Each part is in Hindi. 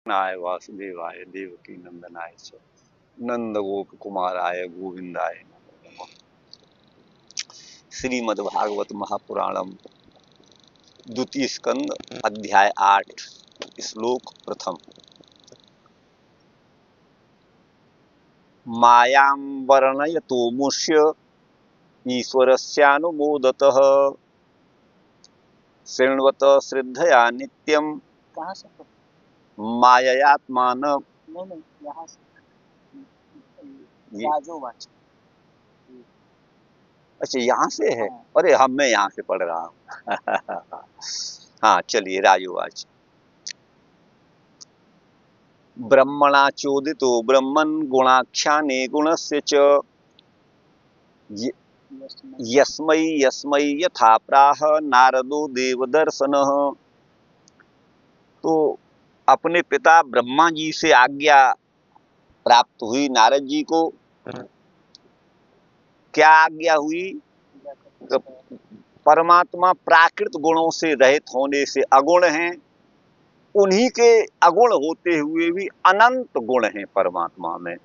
नाय वासुदेवाय देवकी नंदनाय च नंद गोप कुमाराय गोविंदाय नमो नमः। श्रीमद्भागवत महापुराणम द्वितीय स्कंद अध्याय 8 श्लोक प्रथम। मायां वर्णयतो मुष्य ईश्वरस्यानुमोदतः शृण्वत श्रद्धया नित्यं कहाँ से? माययात्मान। नहीं, यहाँ से राजोवाच। अच्छा, यहाँ से है। हाँ। अरे मैं यहाँ से पढ़ रहा हूँ। हाँ चलिए, राजोवाच। ब्रह्मणा चोदितो ब्रह्मन् गुणाख्याने गुणस्य च यस्मै यस्मै यथा प्राह नारदो देवदर्शनः। तो अपने पिता ब्रह्मा जी से आज्ञा प्राप्त हुई नारद जी को। क्या आज्ञा हुई? परमात्मा प्राकृत गुणों से रहित होने से अगुण हैं, उन्हीं के अगुण होते हुए भी अनंत गुण हैं परमात्मा में।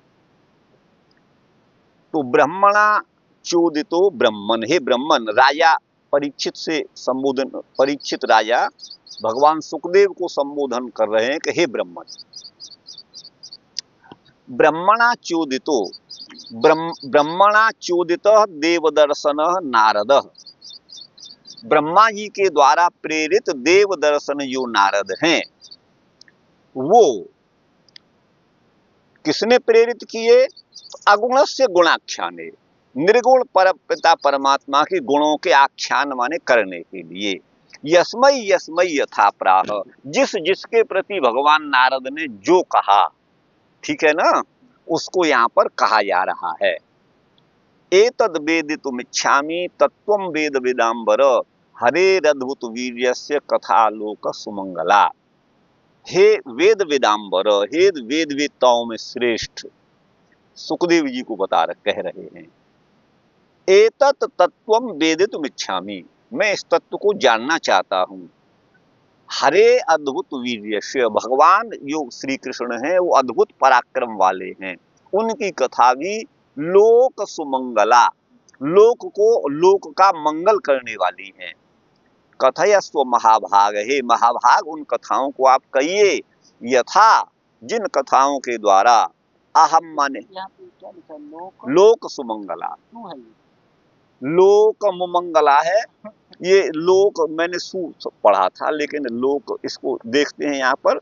तो ब्रह्मणा चोदितो ब्रह्मन, हे ब्रह्मन, राजा परीक्षित से संबोधन, परीक्षित राजा भगवान सुखदेव को संबोधन कर रहे हैं कि हे ब्रह्मन। ब्रह्मणा चोदितो ब्रह्मणा चोदित देवदर्शन नारद। ब्रह्मा जी के द्वारा प्रेरित देवदर्शन जो नारद हैं, वो किसने प्रेरित किए? अगुणस्य गुणाख्याने, निर्गुण परपिता परमात्मा के गुणों के आख्यान माने करने के लिए। यस्मै यस्मै यथा प्राह, जिस जिसके प्रति भगवान नारद ने जो कहा, ठीक है ना, उसको यहाँ पर कहा जा रहा है। एतद् वेदितुमिच्छामि तत्त्वं वेद वेदांबर हरेरद्भुत वीर्यस्य कथालोक सुमंगला। हे वेद वेदांबर, हे वेद वेदताओं में श्रेष्ठ, सुखदेव जी को कह रहे हैं। एतत् तत्त्वं वेदितुमिच्छामि, मैं इस तत्व को जानना चाहता हूं। हरे अद्भुत वीर्यस्य, भगवान जो श्री कृष्ण हैं वो अद्भुत पराक्रम वाले हैं, उनकी कथा भी लोक सुमंगला, लोक का मंगल करने वाली हैं। कथयस्व महाभाग, हे महाभाग, उन कथाओं को आप कहिए। यथा, जिन कथाओं के द्वारा अहम माने यहाँ पे क्या लिखा है? लोक सुमंगला, क्यों है ये? लोक मुमंगला है। ये लोक मैंने सु पढ़ा था, लेकिन लोक इसको देखते हैं यहाँ पर,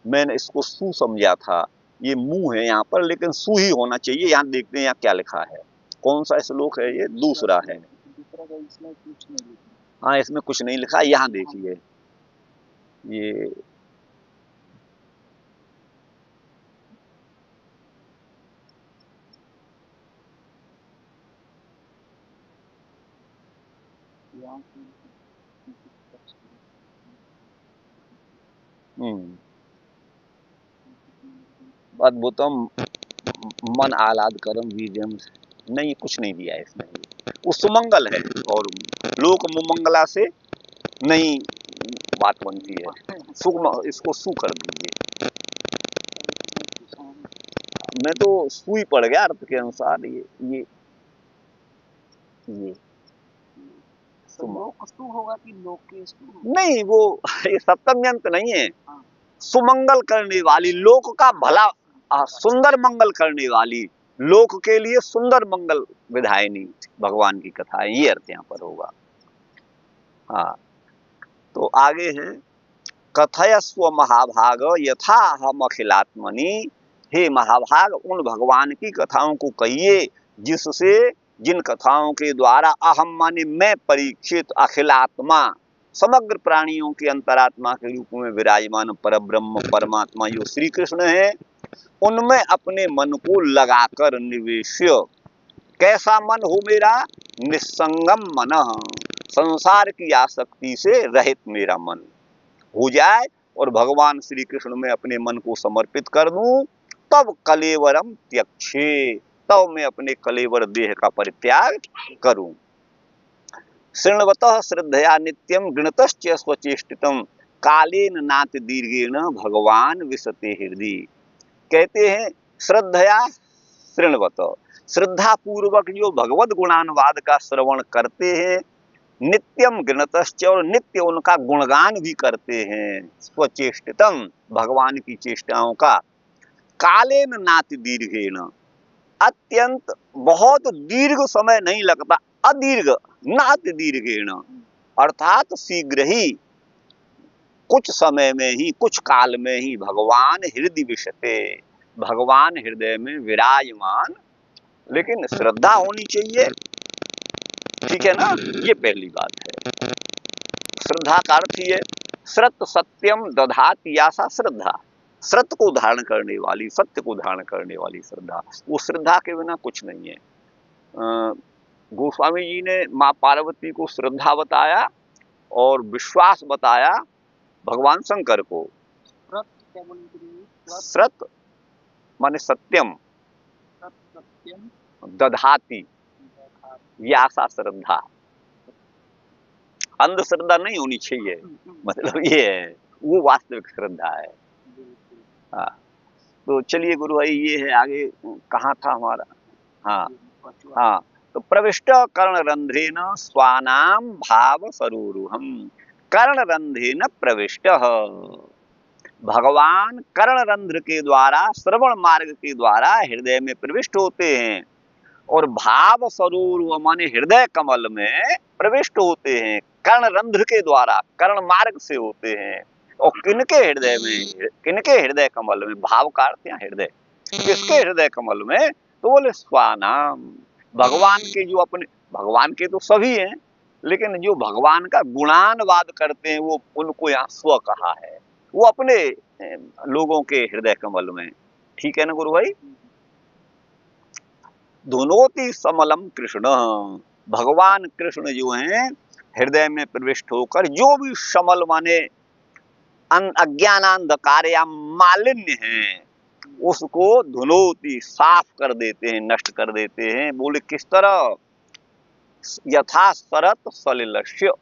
मैंने इसको सु समझा था, ये मुंह है यहाँ पर, लेकिन सु ही होना चाहिए। यहाँ देखते हैं यहाँ क्या लिखा है, कौन सा श्लोक है ये? दूसरा है। दूसरा का इसमें कुछ नहीं लिखा। हाँ, इसमें कुछ नहीं लिखा। यहाँ देखिए, ये अद्भुतम मन आह्लादकरम वीर्यम, नहीं कुछ नहीं दिया है इसमें। वो सुमंगल है, और लोक मुमंगला से नहीं बात बनती है। सुख, इसको सु कर दीजिए। मैं तो सु ही पड़ गया अर्थ के अनुसार। ये तो लोकस्तु होगा कि लोकेस्तु? नहीं, वो ये सप्तम्यंत नहीं है। सुमंगल करने वाली, लोक का भला, सुंदर मंगल करने वाली, लोक के लिए सुंदर मंगल विधायिनी भगवान की कथा है, ये अर्थ यहाँ पर होगा। हाँ, तो आगे है, कथयस्व महाभाग यथा हम अखिलात्मनि, हे महाभाग, उन भगवान की कथाओं को कहिए जिससे, जिन कथाओं के द्वारा अहम माने मैं, परीक्षित, अखिलात्मा, समग्र प्राणियों के अंतरात्मा के रूप में विराजमान परब्रह्म परमात्मा जो श्री कृष्ण है, उनमें अपने मन को लगाकर निवेश्य। कैसा मन हो मेरा? निस्संगम मन, संसार की आसक्ति से रहित मेरा मन हो जाए और भगवान श्री कृष्ण में अपने मन को समर्पित कर दूं, तब कलेवरम त्यक्षे, तब मैं अपने कलेवर देह का परित्याग करूं। शृण्वतः श्रद्धया नित्यम गृणतश्च स्वचेष्टितम कालेन नाति दीर्घेण भगवान विशते हृदय। कहते हैं श्रद्धया शृण्वत, श्रद्धा पूर्वक जो भगवत गुणानुवाद का श्रवण करते हैं, नित्यम गृणतश्च, और नित्य उनका गुणगान भी करते हैं, स्वचेष्टितम, भगवान की चेष्टाओं का, कालेन नाति दीर्घेण, अत्यंत बहुत दीर्घ समय नहीं लगता, अदीर्घ, नाति दीर्घेण, अर्थात शीघ्र ही, कुछ समय में ही, कुछ काल में ही भगवान हृदय विशते, भगवान हृदय में विराजमान। लेकिन श्रद्धा होनी चाहिए, ठीक है ना, ये पहली बात है। श्रद्धा का अर्थ ये, श्रत सत्यम दधाति आशा श्रद्धा, सत्य को धारण करने वाली, सत्य को धारण करने वाली श्रद्धा। वो श्रद्धा के बिना कुछ नहीं है। गोस्वामी जी ने माँ पार्वती को श्रद्धा बताया और विश्वास बताया भगवान शंकर को। व्रत क्या बोलेंगे? श्रत माने सत्यम, सत्यम दधाती, ये आशा श्रद्धा, अंधश्रद्धा नहीं होनी चाहिए, मतलब ये है, वो वास्तविक श्रद्धा है। हाँ, तो चलिए गुरु भाई, ये है, आगे कहाँ था हमारा? हाँ हाँ, तो प्रविष्ट कर्णरंध्रेन स्वानाम भाव सरोरुहम, कर्णरंध्रेन प्रविष्ट, भगवान कर्णरंध्र के द्वारा, श्रवण मार्ग के द्वारा हृदय में प्रविष्ट होते हैं, और भाव सरोरुह माने हृदय कमल में प्रविष्ट होते हैं, कर्णरंध्र के द्वारा, कर्ण मार्ग से होते हैं। और किनके हृदय में, किनके हृदय कमल में, भाव का अर्थ यहाँ हृदय, किसके हृदय कमल में? तो बोले स्वानाम, भगवान के, जो अपने, भगवान के तो सभी हैं, लेकिन जो भगवान का गुणानुवाद करते हैं, वो उनको यहाँ स्व कहा है, वो अपने लोगों के हृदय कमल में, ठीक है ना गुरु भाई? धुनोति समलम कृष्ण, भगवान कृष्ण जो हैं हृदय में प्रविष्ट होकर जो भी समल माने अज्ञानांधकार या मालिन्य है, उसको धुनोति, साफ कर देते हैं, नष्ट कर देते हैं। बोले किस तरह? यथा शरत सलिलस्य,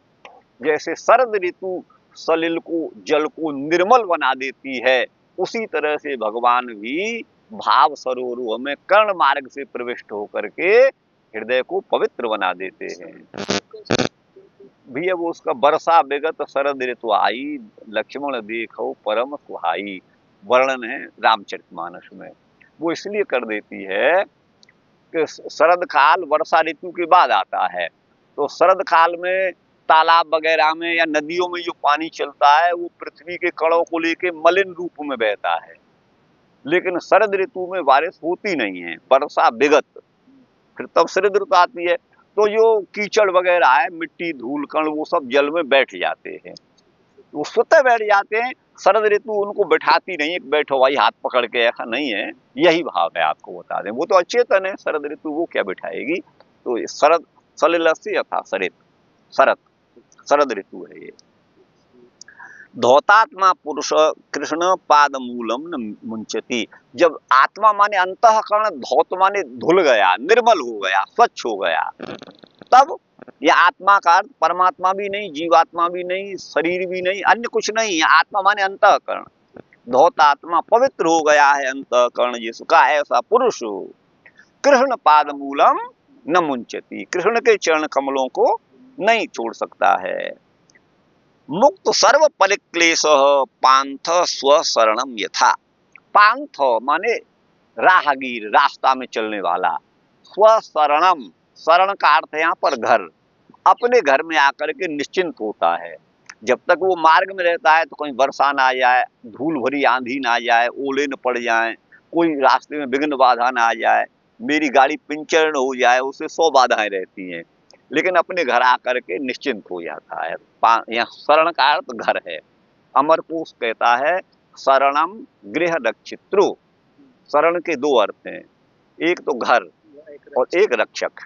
जैसे शरद ऋतु सलिल को, जल को निर्मल बना देती है, उसी तरह से भगवान भी भाव सरोरुह में कर्ण मार्ग से प्रविष्ट होकर के हृदय को पवित्र बना देते हैं। भी अब उसका वर्षा विगत शरद ऋतु आई, लक्ष्मण देखो परम सुहाई, वर्णन है रामचरितमानस में। वो इसलिए कर देती है कि शरद काल वर्षा ऋतु के बाद आता है, तो शरद काल में तालाब वगैरह में या नदियों में जो पानी चलता है, वो पृथ्वी के कणों को लेके मलिन रूप में बहता है। लेकिन शरद ऋतु में बारिश होती नहीं है, वर्षा विगत, फिर तब शरद ऋतु आती है, तो जो कीचड़ वगैरह है, मिट्टी धूल कण, वो सब जल में बैठ जाते हैं, वो स्वतः बैठ जाते हैं। शरद ऋतु उनको बैठाती नहीं है, बैठो भाई हाथ पकड़ के, ऐसा नहीं है, यही भाव है, आपको बता दें। वो तो अचेतन है शरद ऋतु, वो क्या बैठाएगी? तो शरद सलिलस्य यथा शरद, शरद शरद ऋतु है ये। धौतात्मा पुरुष कृष्ण पाद मूलम न मुंचती, जब आत्मा माने अंतःकरण, धौत माने धुल गया, निर्मल हो गया, स्वच्छ हो गया, तब यह आत्मा का अर्थ परमात्मा भी नहीं, जीवात्मा भी नहीं, शरीर भी नहीं, अन्य कुछ नहीं है। आत्मा माने अंतःकरण, धौतात्मा पवित्र हो गया है अंतःकरण जिसका, ऐसा पुरुष कृष्ण पाद मूलम न मुंचती, कृष्ण के चरण कमलों को नहीं छोड़ सकता है। मुक्त सर्व परिक्लेश पांथ स्वशरणम यथा, पांथ माने राहगीर, रास्ता में चलने वाला, स्वशरणम, शरण का अर्थ है यहाँ पर घर, अपने घर में आकर के निश्चिंत होता है। जब तक वो मार्ग में रहता है तो कहीं वर्षा ना आ जाए, धूल भरी आंधी ना आ जाए, ओले न पड़ जाए, कोई रास्ते में विघ्न बाधा ना आ जाए, मेरी गाड़ी पंचर न हो जाए, उससे 100 बाधाएं रहती हैं, लेकिन अपने घर आकर के निश्चिंत हो जाता है। यहाँ शरण का अर्थ घर है। अमरकोश कहता है शरणम गृह रक्षित्रु, शरण के 2 अर्थ हैं, एक तो घर और एक रक्षक,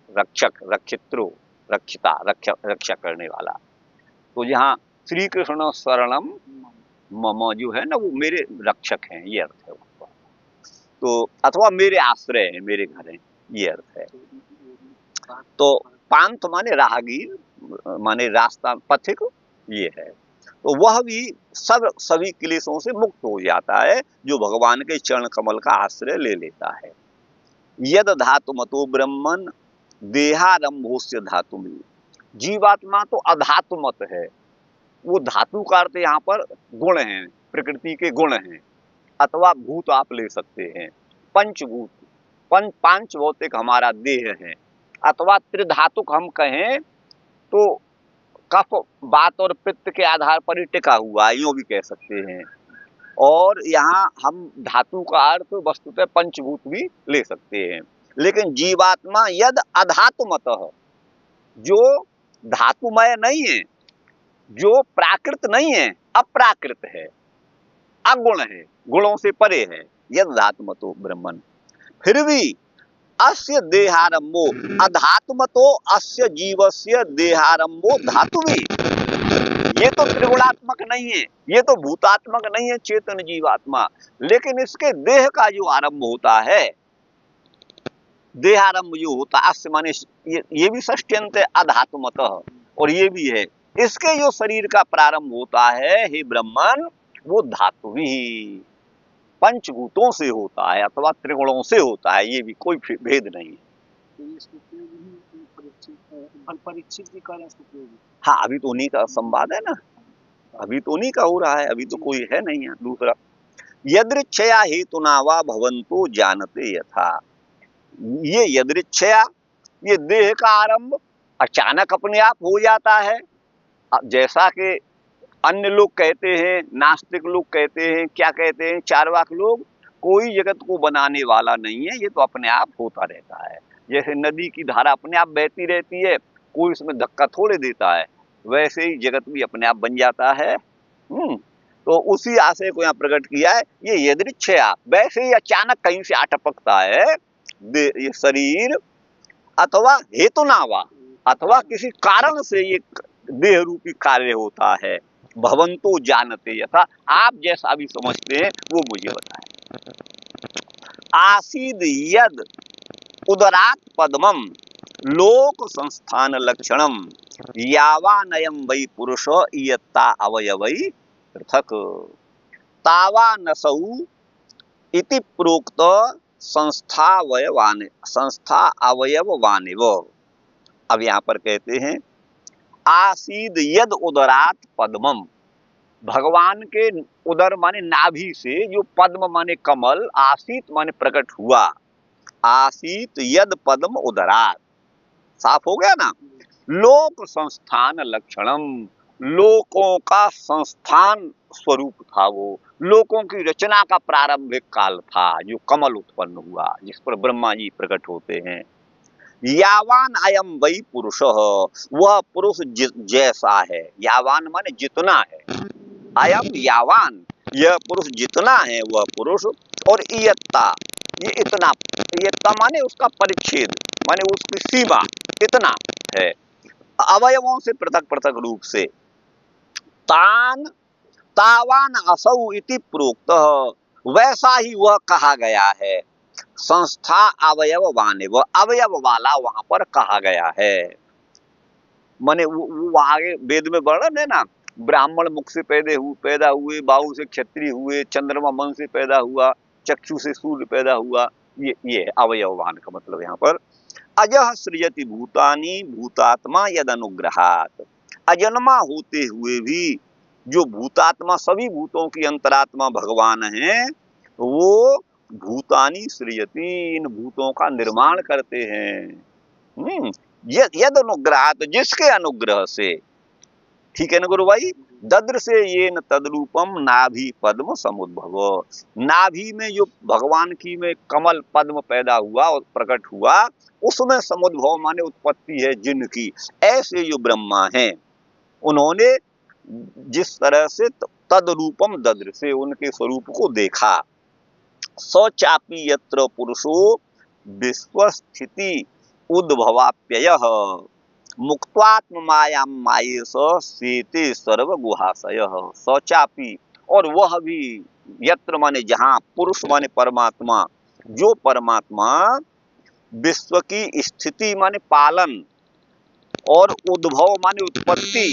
रक्षक, रक्षित्रु, रक्षिता, रक्षा करने वाला। तो यहाँ श्री कृष्ण शरणम मम जो है ना, वो मेरे रक्षक हैं, ये अर्थ है उसका। तो अथवा मेरे आश्रय हैं, मेरे घर हैं, ये अर्थ है। तो पांथ माने राहगीर, माने रास्ता, पथिक, ये है। तो वह भी सभी क्लेशों से मुक्त हो जाता है जो भगवान के चरण कमल का आश्रय ले लेता है। यद धातु मतो ब्रह्मन देहारंभोस्य धातु में, जीवात्मा तो अधातु मत है। वो धातु का अर्थ यहाँ पर गुण है, प्रकृति के गुण हैं, अथवा भूत आप ले सकते हैं, पंचभूत, पांच भौतिक हमारा देह है, अथवा त्रिधातुक हम कहें तो कफ वात और पित्त के आधार पर ही टिका हुआ है, यूं भी कह सकते हैं। और यहाँ हम धातु का अर्थ वस्तुतः पंचभूत भी ले सकते हैं। लेकिन जीवात्मा यद अधातुमतः, जो धातुमय नहीं है, जो प्राकृत नहीं है, अप्राकृत है, अगुण है, गुणों से परे है, यद धातुमतो ब्रह्मन। फिर भी अस्य देहारंभो अधात्मतो अस्य जीवस्य देहारंभो धातुवी, ये तो त्रिगुणात्मक नहीं है, ये तो भूतात्मक नहीं है चेतन जीवात्मा, लेकिन इसके देह का जो आरंभ होता है, देहारंभ जो होता है, अस्य माने ये भी षष्ट्यंत है अधात्मतः, और ये भी है, इसके जो शरीर का प्रारंभ होता है हे ब्रह्मन, वो धातुवी पंचभूतों से होता है अथवा त्रिगुणों से होता है, ये भी कोई भेद नहीं है। तो ये इसको परीक्षित भी करें इसको प्रयोग। हाँ, अभी तो उन्हीं का संवाद है ना, अभी तो उन्हीं का हो रहा है, अभी तो कोई है नहीं है दूसरा। यदृच्छया हेतुना वा भवन्तो जानते यथा, ये यदृच्छया, ये देह का आरंभ अचानक अपने आप हो जाता है, जैसा कि अन्य लोग कहते हैं, नास्तिक लोग कहते हैं, क्या कहते हैं चार्वाक लोग, कोई जगत को बनाने वाला नहीं है, ये तो अपने आप होता रहता है। जैसे नदी की धारा अपने आप बहती रहती है, कोई उसमें धक्का थोड़े देता है, वैसे ही जगत भी अपने आप बन जाता है। तो उसी आशय को यहाँ प्रकट किया है, ये यदृच्छया, वैसे ही अचानक कहीं से आ टपकता है ये शरीर, अथवा हेतुनावा, अथवा किसी कारण से ये देह रूपी कार्य होता है। भवंतो जानते यथा, आप जैसा भी समझते हैं वो मुझे बताएं। आसीद यद उदरात पद्मम लोक संस्थान लक्षणम यावानयम वै पुरुष इयत्ता अवयवै पृथक तावानसौ इति प्रोक्त संस्था अवयववानेव। अब यहाँ पर कहते हैं आसीद यद उदरात पद्मम, भगवान के उदर माने नाभि से जो पद्म माने कमल, आसीत माने प्रकट हुआ, आसीत यद पद्म उदरात, साफ हो गया ना। लोक संस्थान लक्षणम, लोकों का संस्थान स्वरूप था, वो लोकों की रचना का प्रारंभिक काल था, जो कमल उत्पन्न हुआ जिस पर ब्रह्मा जी प्रकट होते हैं। यावान अयम वही पुरुष, वह पुरुष जैसा है, यावान माने जितना है, अयम यावान, यह पुरुष जितना है वह पुरुष, और इयत्ता, ये इतना, इयत्ता माने उसका परिच्छेद, माने उसकी सीमा इतना है, अवयवों से पृथक पृथक रूप से। तान तावान असौ इति प्रोक्त, वैसा ही वह कहा गया है। संस्था अवयववाने, वह अवयव वाला वहां पर कहा गया है। माने वो आगे वेद में वर्णन है ना, ब्राह्मण मुख से पैदा हुए, बाहु से क्षत्रिय हुए, चंद्रमा मन से पैदा हुआ, चक्षु से सूर्य पैदा हुआ, ये अवयववान का मतलब यहाँ पर। अजह सृजति भूतानि भूतात्मा यद अनुग्रहात, अजन्मा होते हुए भी जो भूतात्मा, सभी भूतों की अंतरात्मा भगवान है, वो भूतानि सृजति, इन भूतों का निर्माण करते हैं। यद अनुग्रहात, जिसके अनुग्रह से, ठीक है ना गुरु भाई। दद्र से ये न तद्रूपम नाभि पद्म समुद्भव, नाभि में जो भगवान की में कमल पद्म पैदा हुआ और प्रकट हुआ, उसमें समुद्भव माने उत्पत्ति है जिनकी। ऐसे जो ब्रह्मा हैं, उन्होंने जिस तरह से तद्रूपम दद्र से उनके स्वरूप को देखा। सचापि यत्र पुरुषो विश्वस्थिति उद्भवाप्ययः मुक्त्वात्म मायाम मायेश सेते सर्व गुहाशयः। सचापि, और वह भी, यत्र माने जहाँ, पुरुष माने परमात्मा, जो परमात्मा विश्व की स्थिति माने पालन, और उद्भव माने उत्पत्ति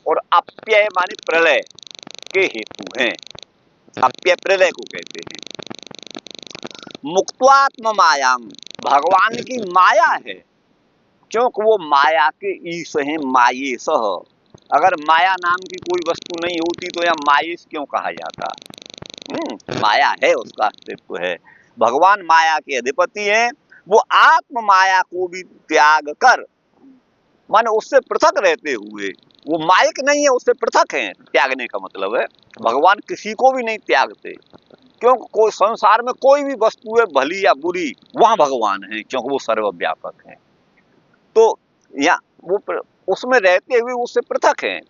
और अप्यय माने प्रलय के हेतु हैं। अप्यय प्रलय को कहते हैं। मुक्त्वात्म मायाम, भगवान की माया है, क्योंकि वो माया के ईश हैं, मायेशः। अगर माया नाम की कोई वस्तु नहीं होती तो यह मायेश क्यों कहा जाता? माया है, उसका अस्तित्व है। भगवान माया के अधिपति हैं। वो आत्म माया को भी त्याग कर, माने उससे पृथक रहते हुए, वो मायक नहीं है, उससे पृथक है। त्यागने का मतलब है भगवान किसी को भी नहीं त्यागते, क्योंकि कोई संसार में कोई भी वस्तु है, भली या बुरी, वहां भगवान है, क्योंकि वो सर्वव्यापक है। तो या वो उसमें रहते हुए उससे पृथक है।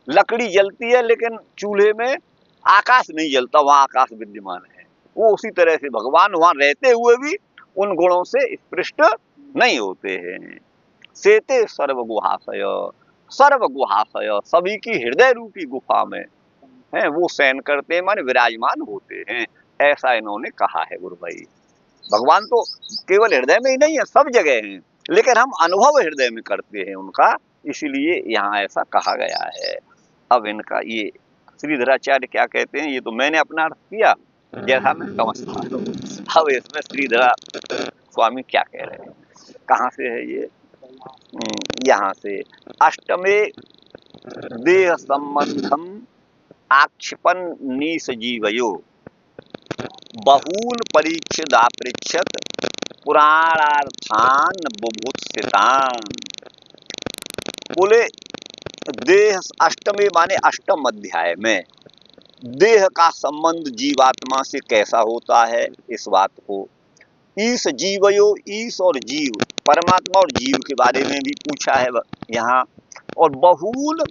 लकड़ी जलती है लेकिन चूल्हे में आकाश नहीं जलता, वहां आकाश विद्यमान है। वो उसी तरह से भगवान वहां रहते हुए भी उन गुणों से स्पृष्ट नहीं होते हैं। सेते सर्वगुहाशय, सर्वगुहाशय, सभी की हृदय रूपी गुफा में है वो शयन करते हैं, माने विराजमान होते हैं। ऐसा इन्होंने कहा है गुरु भाई। भगवान तो केवल हृदय में ही नहीं है, सब जगह हैं, लेकिन हम अनुभव हृदय में करते हैं उनका, इसीलिए यहाँ ऐसा कहा गया है। अब इनका ये श्रीधराचार्य क्या कहते हैं, ये तो मैंने अपना अर्थ किया जैसा मैं समझता हूँ। अब इसमें श्रीधरा स्वामी क्या कह रहे हैं, कहाँ से है ये? यहाँ से, अष्टमे देह संबंधम आक्षिपन नीस जीवयो बहून परीक्षिदापृच्छत पुराणार्थान बुभुत्सितान। बोले देह, अष्टमे माने अष्टम अध्याय में देह का संबंध जीवात्मा से कैसा होता है, इस बात को ईश जीवयो, ईश और जीव, परमात्मा और जीव के बारे में भी पूछा है यहाँ। और बहुल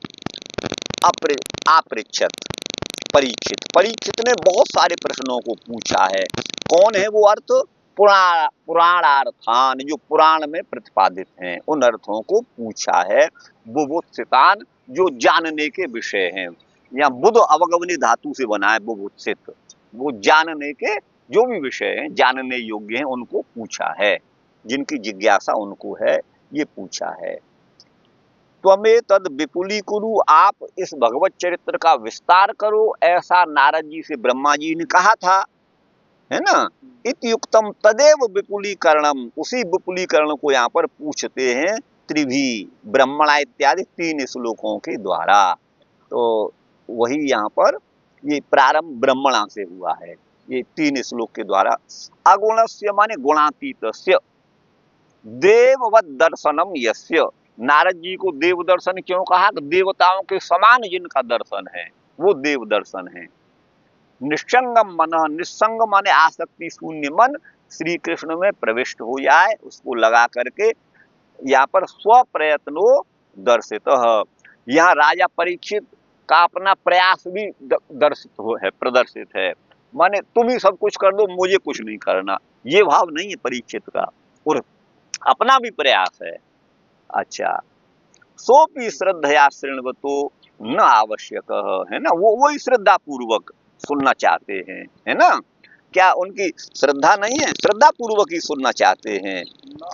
अपृच्छत, परीक्षित, परीक्षित ने बहुत सारे प्रश्नों को पूछा है। कौन है वो अर्थ? पुराणार्थान, जो पुराण में प्रतिपादित हैं, उन अर्थों को पूछा है। बुभुत्सितान, जो जानने के विषय हैं। यहाँ बुध अवगमनी धातु से बना है बुभुत्सित, वो जानने के जो भी विषय हैं, जानने योग्य हैं, उनको पूछा है। जिनकी जिज्ञासा उनको है, ये पूछा है। त्वमे तद विपुली कुरु, आप इस भगवत चरित्र का विस्तार करो, ऐसा नारद जी से ब्रह्मा जी ने कहा था, है ना। इत्युक्तम तदेव विपुलीकरणम, उसी विपुलीकरण को यहाँ पर पूछते हैं त्रिभी ब्रह्मणा इत्यादि 3 श्लोकों के द्वारा। तो वही यहाँ पर ये प्रारंभ ब्रह्मणा से हुआ है, ये 3 श्लोक के द्वारा। अगुणस्य माने गुणातीतस्य, देववत दर्शनम यस्य, नारद जी को देव दर्शन क्यों कहा? देवताओं के समान जिनका दर्शन है वो देव दर्शन है। निस्संगम मन, निस्संग माने आसक्ति शून्य मन, श्री कृष्ण में प्रविष्ट हो जाए, उसको लगा करके। यहाँ पर स्व प्रयत्नो दर्शित, यहाँ राजा परीक्षित का अपना प्रयास भी प्रदर्शित है। माने तुम ही सब कुछ कर दो, मुझे कुछ नहीं करना, ये भाव नहीं है परीक्षित का, और अपना भी प्रयास है। अच्छा, सोपी श्रद्धया शृण्वतो न आवश्यक, है ना, वो वही श्रद्धा पूर्वक सुनना चाहते हैं, है ना। क्या उनकी श्रद्धा नहीं है? श्रद्धा पूर्वक ही सुनना चाहते हैं।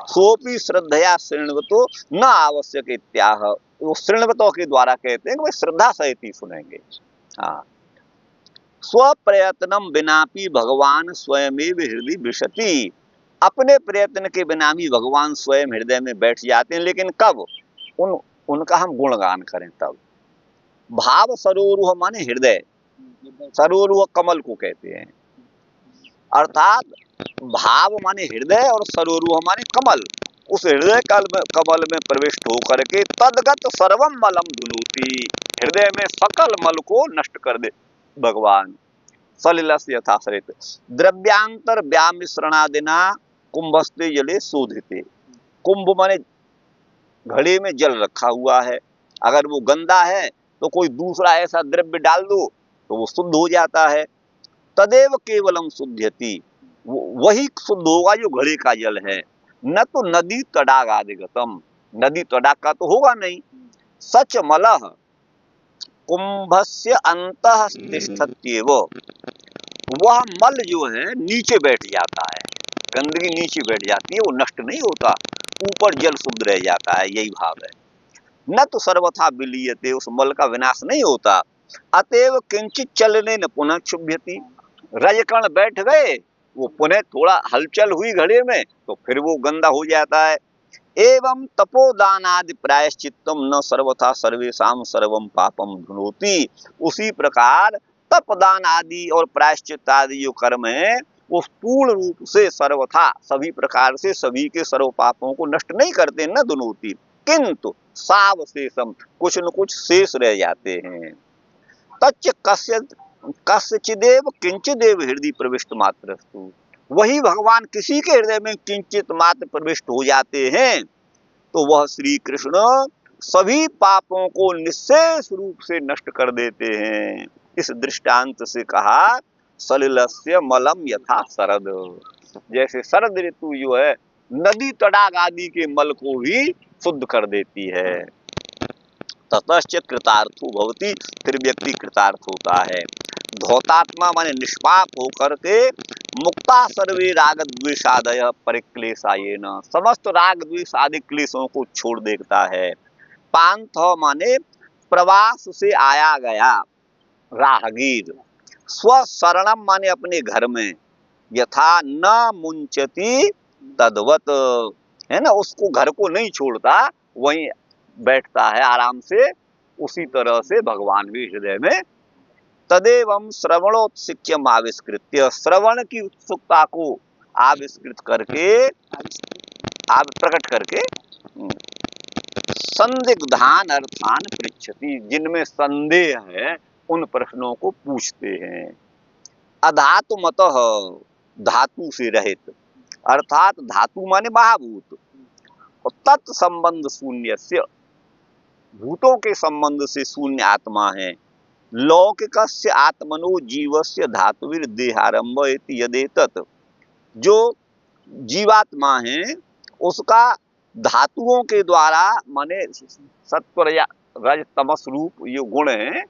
सोपी श्रद्धया शृण्वतो न आवश्यक इत्याह, वो शृण्वतो के द्वारा कहते हैं कि भाई श्रद्धा सहित ही सुनेंगे। हाँ, स्वप्रयत्नम बिनापि भगवान स्वयमेव हृदय विशति, अपने प्रयत्न के बिना भी भगवान स्वयं हृदय में बैठ जाते हैं, लेकिन कब? उनका हम गुणगान करें तब। भाव सरोरुह माने हृदय, सरोरुह कमल को कहते हैं, अर्थात भाव माने हृदय और सरोरुह माने कमल। उस हृदय कमल में प्रविष्ट होकर के तदगत सर्वम मलम धुनोति, हृदय में सकल मल को नष्ट कर दे भगवान। सलिलस्य यथाश्रित द्रव्यांतर व्यामिश्रणादिना कुंभस्ते जले शोधिते, कुंभ माने घड़े में जल रखा हुआ है, अगर वो गंदा है तो कोई दूसरा ऐसा द्रव्य डाल दो तो वो शुद्ध हो जाता है। तदेव केवलम शुद्ध्यति, वही शुद्ध होगा जो घड़े का जल है, न तो नदी तडाग आदिगतम, नदी तडाग का तो होगा नहीं। सच मलः कुंभस्य अंतः तिष्ठत्येव, वह मल जो है नीचे बैठ जाता है, गंदगी नीचे बैठ जाती है, वो नष्ट नहीं होता, ऊपर जल शुद्ध रह जाता है, यही भाव है। न तो सर्वथा विलीयते, उस मल का विनाश नहीं होता। अतएव किंचित चलने न पुनः क्षुभ्यति, रजकण बैठ गए, वो पुनः थोड़ा हलचल हुई घड़े में तो फिर वो गंदा हो जाता है। एवं तपोदानादि प्रायश्चित्तम न सर्वथा सर्वेषाम सर्वम पापम धुनोति, उसी प्रकार तपदान आदि और प्रायश्चित आदि जो कर्म है वो पूर्ण रूप से सर्वथा सभी प्रकार से सभी के सर्व पापों को नष्ट नहीं करते, न धुनोति, किंतु सावशेषम, कुछ न कुछ शेष रह जाते हैं। तच्च कस्यचिदेव किंचिदेव हृदय प्रविष्ट मात्रस्तु, वही भगवान किसी के हृदय में किंचित मात्र प्रविष्ट हो जाते हैं तो वह श्री कृष्ण सभी पापों को निश्शेष रूप से नष्ट कर देते हैं। इस दृष्टांत से कहा सलिलस्य मलम यथा शरद, जैसे शरद ऋतु जो है नदी तड़ाग आदि के मल को भी शुद्ध कर देती है। ततश्च कृतार्थो भवति, फिर व्यक्ति कृतार्थ होता है। धौतात्मा माने निष्पाप होकर के मुक्ता सर्वे राग द्वेषादय परिक्लेशायेन, समस्त राग द्वेष आदि क्लेशों को छोड़ देता है। पांथ माने प्रवास से आया गया राहगीर, स्वशरणम माने अपने घर में, यथा न मुंचति तद्वत, है ना, उसको घर को नहीं छोड़ता, वहीं बैठता है आराम से, उसी तरह से भगवान भी हृदय में। तदेवं श्रवणोत्सिक्यम आविष्कृत्य, श्रवण की उत्सुकता को आविष्कृत करके प्रकट करके संदिग्धान अर्थान पृच्छति, जिनमें संदेह है उन प्रश्नों को पूछते हैं। अधातुमतः, धातु से रहित, अर्थात धातु माने महाभूत, और तत्संबंध शून्यस्य, भूतों के संबंध से शून्य आत्मा है। लौकिकस्य आत्मनो जीवस्य धातुविर देहारंभ इति यदेतत्, जो जीवात्मा है उसका धातुओं के द्वारा माने सत्व रज तमस रूप ये गुण हैं,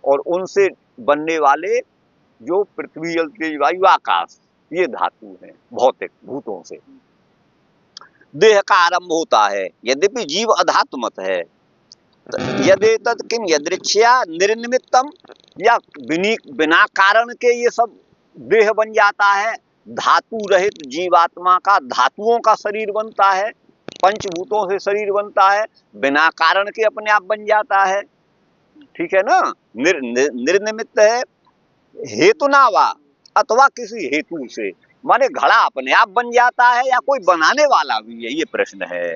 और उनसे बनने वाले जो पृथ्वी जल तेज वायु आकाश, ये धातु हैं भौतिक भूतों से देह का आरंभ होता है। यद्यपि जीव अधात्मत है। यदेतत् किम यदृच्छया निर्निमित्तम, या बिना कारण के ये सब देह बन जाता है। धातु रहित जीवात्मा का धातुओं का शरीर बनता है, पंचभूतों से शरीर बनता है, बिना कारण के अपने आप बन जाता है। ठीक है ना, निर्निमित्त है, हेतु ना वा, अथवा किसी हेतु से, माने घड़ा अपने आप बन जाता है या कोई बनाने वाला भी है, ये प्रश्न है।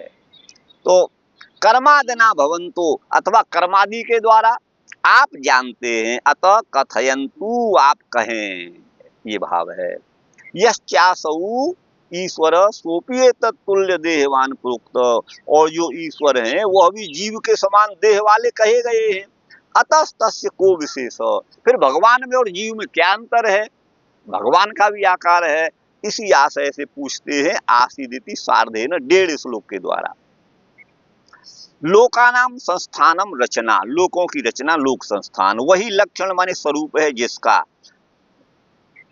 तो कर्मादिना भवन्तु, अथवा कर्मादि के द्वारा आप जानते हैं, अतः कथयन्तु, आप कहें, ये भाव है। यश्चासौ ईश्वर सोपि तत्तुल्य देहवान प्रोक्त, और जो ईश्वर हैं वह भी जीव के समान देह वाले कहे गए हैं। अतस्तस्य को विशेष, फिर भगवान में और जीव में क्या अंतर है, भगवान का भी आकार है, इसी आशय से पूछते हैं आसीदिति सार्धेन 1.5 श्लोक के द्वारा। लोकानाम संस्थानम रचना, लोकों की रचना, लोक संस्थान, वही लक्षण माने स्वरूप है जिसका,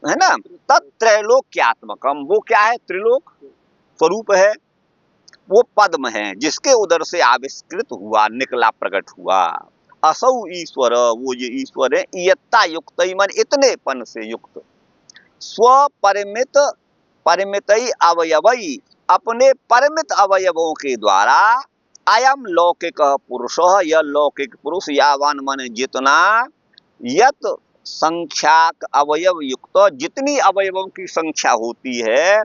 है ना। तत्त्रैलोक्यात्मकम, वो क्या है, त्रिलोक स्वरूप है, वो पद्म है जिसके उदर से आविष्कृत हुआ, निकला, प्रकट हुआ। असौ ईश्वर, वो ये ईश्वर है, इयत्ता युक्त मन, इतने पन से युक्त, स्वपरिमित परिमितई अवयवई, अपने परिमित अवयवों के द्वारा, अयम लौकिक पुरुष, यह लौकिक पुरुष, यावान माने जितना, यत संख्याक अवयव युक्त, जितनी अवयवों की संख्या होती है,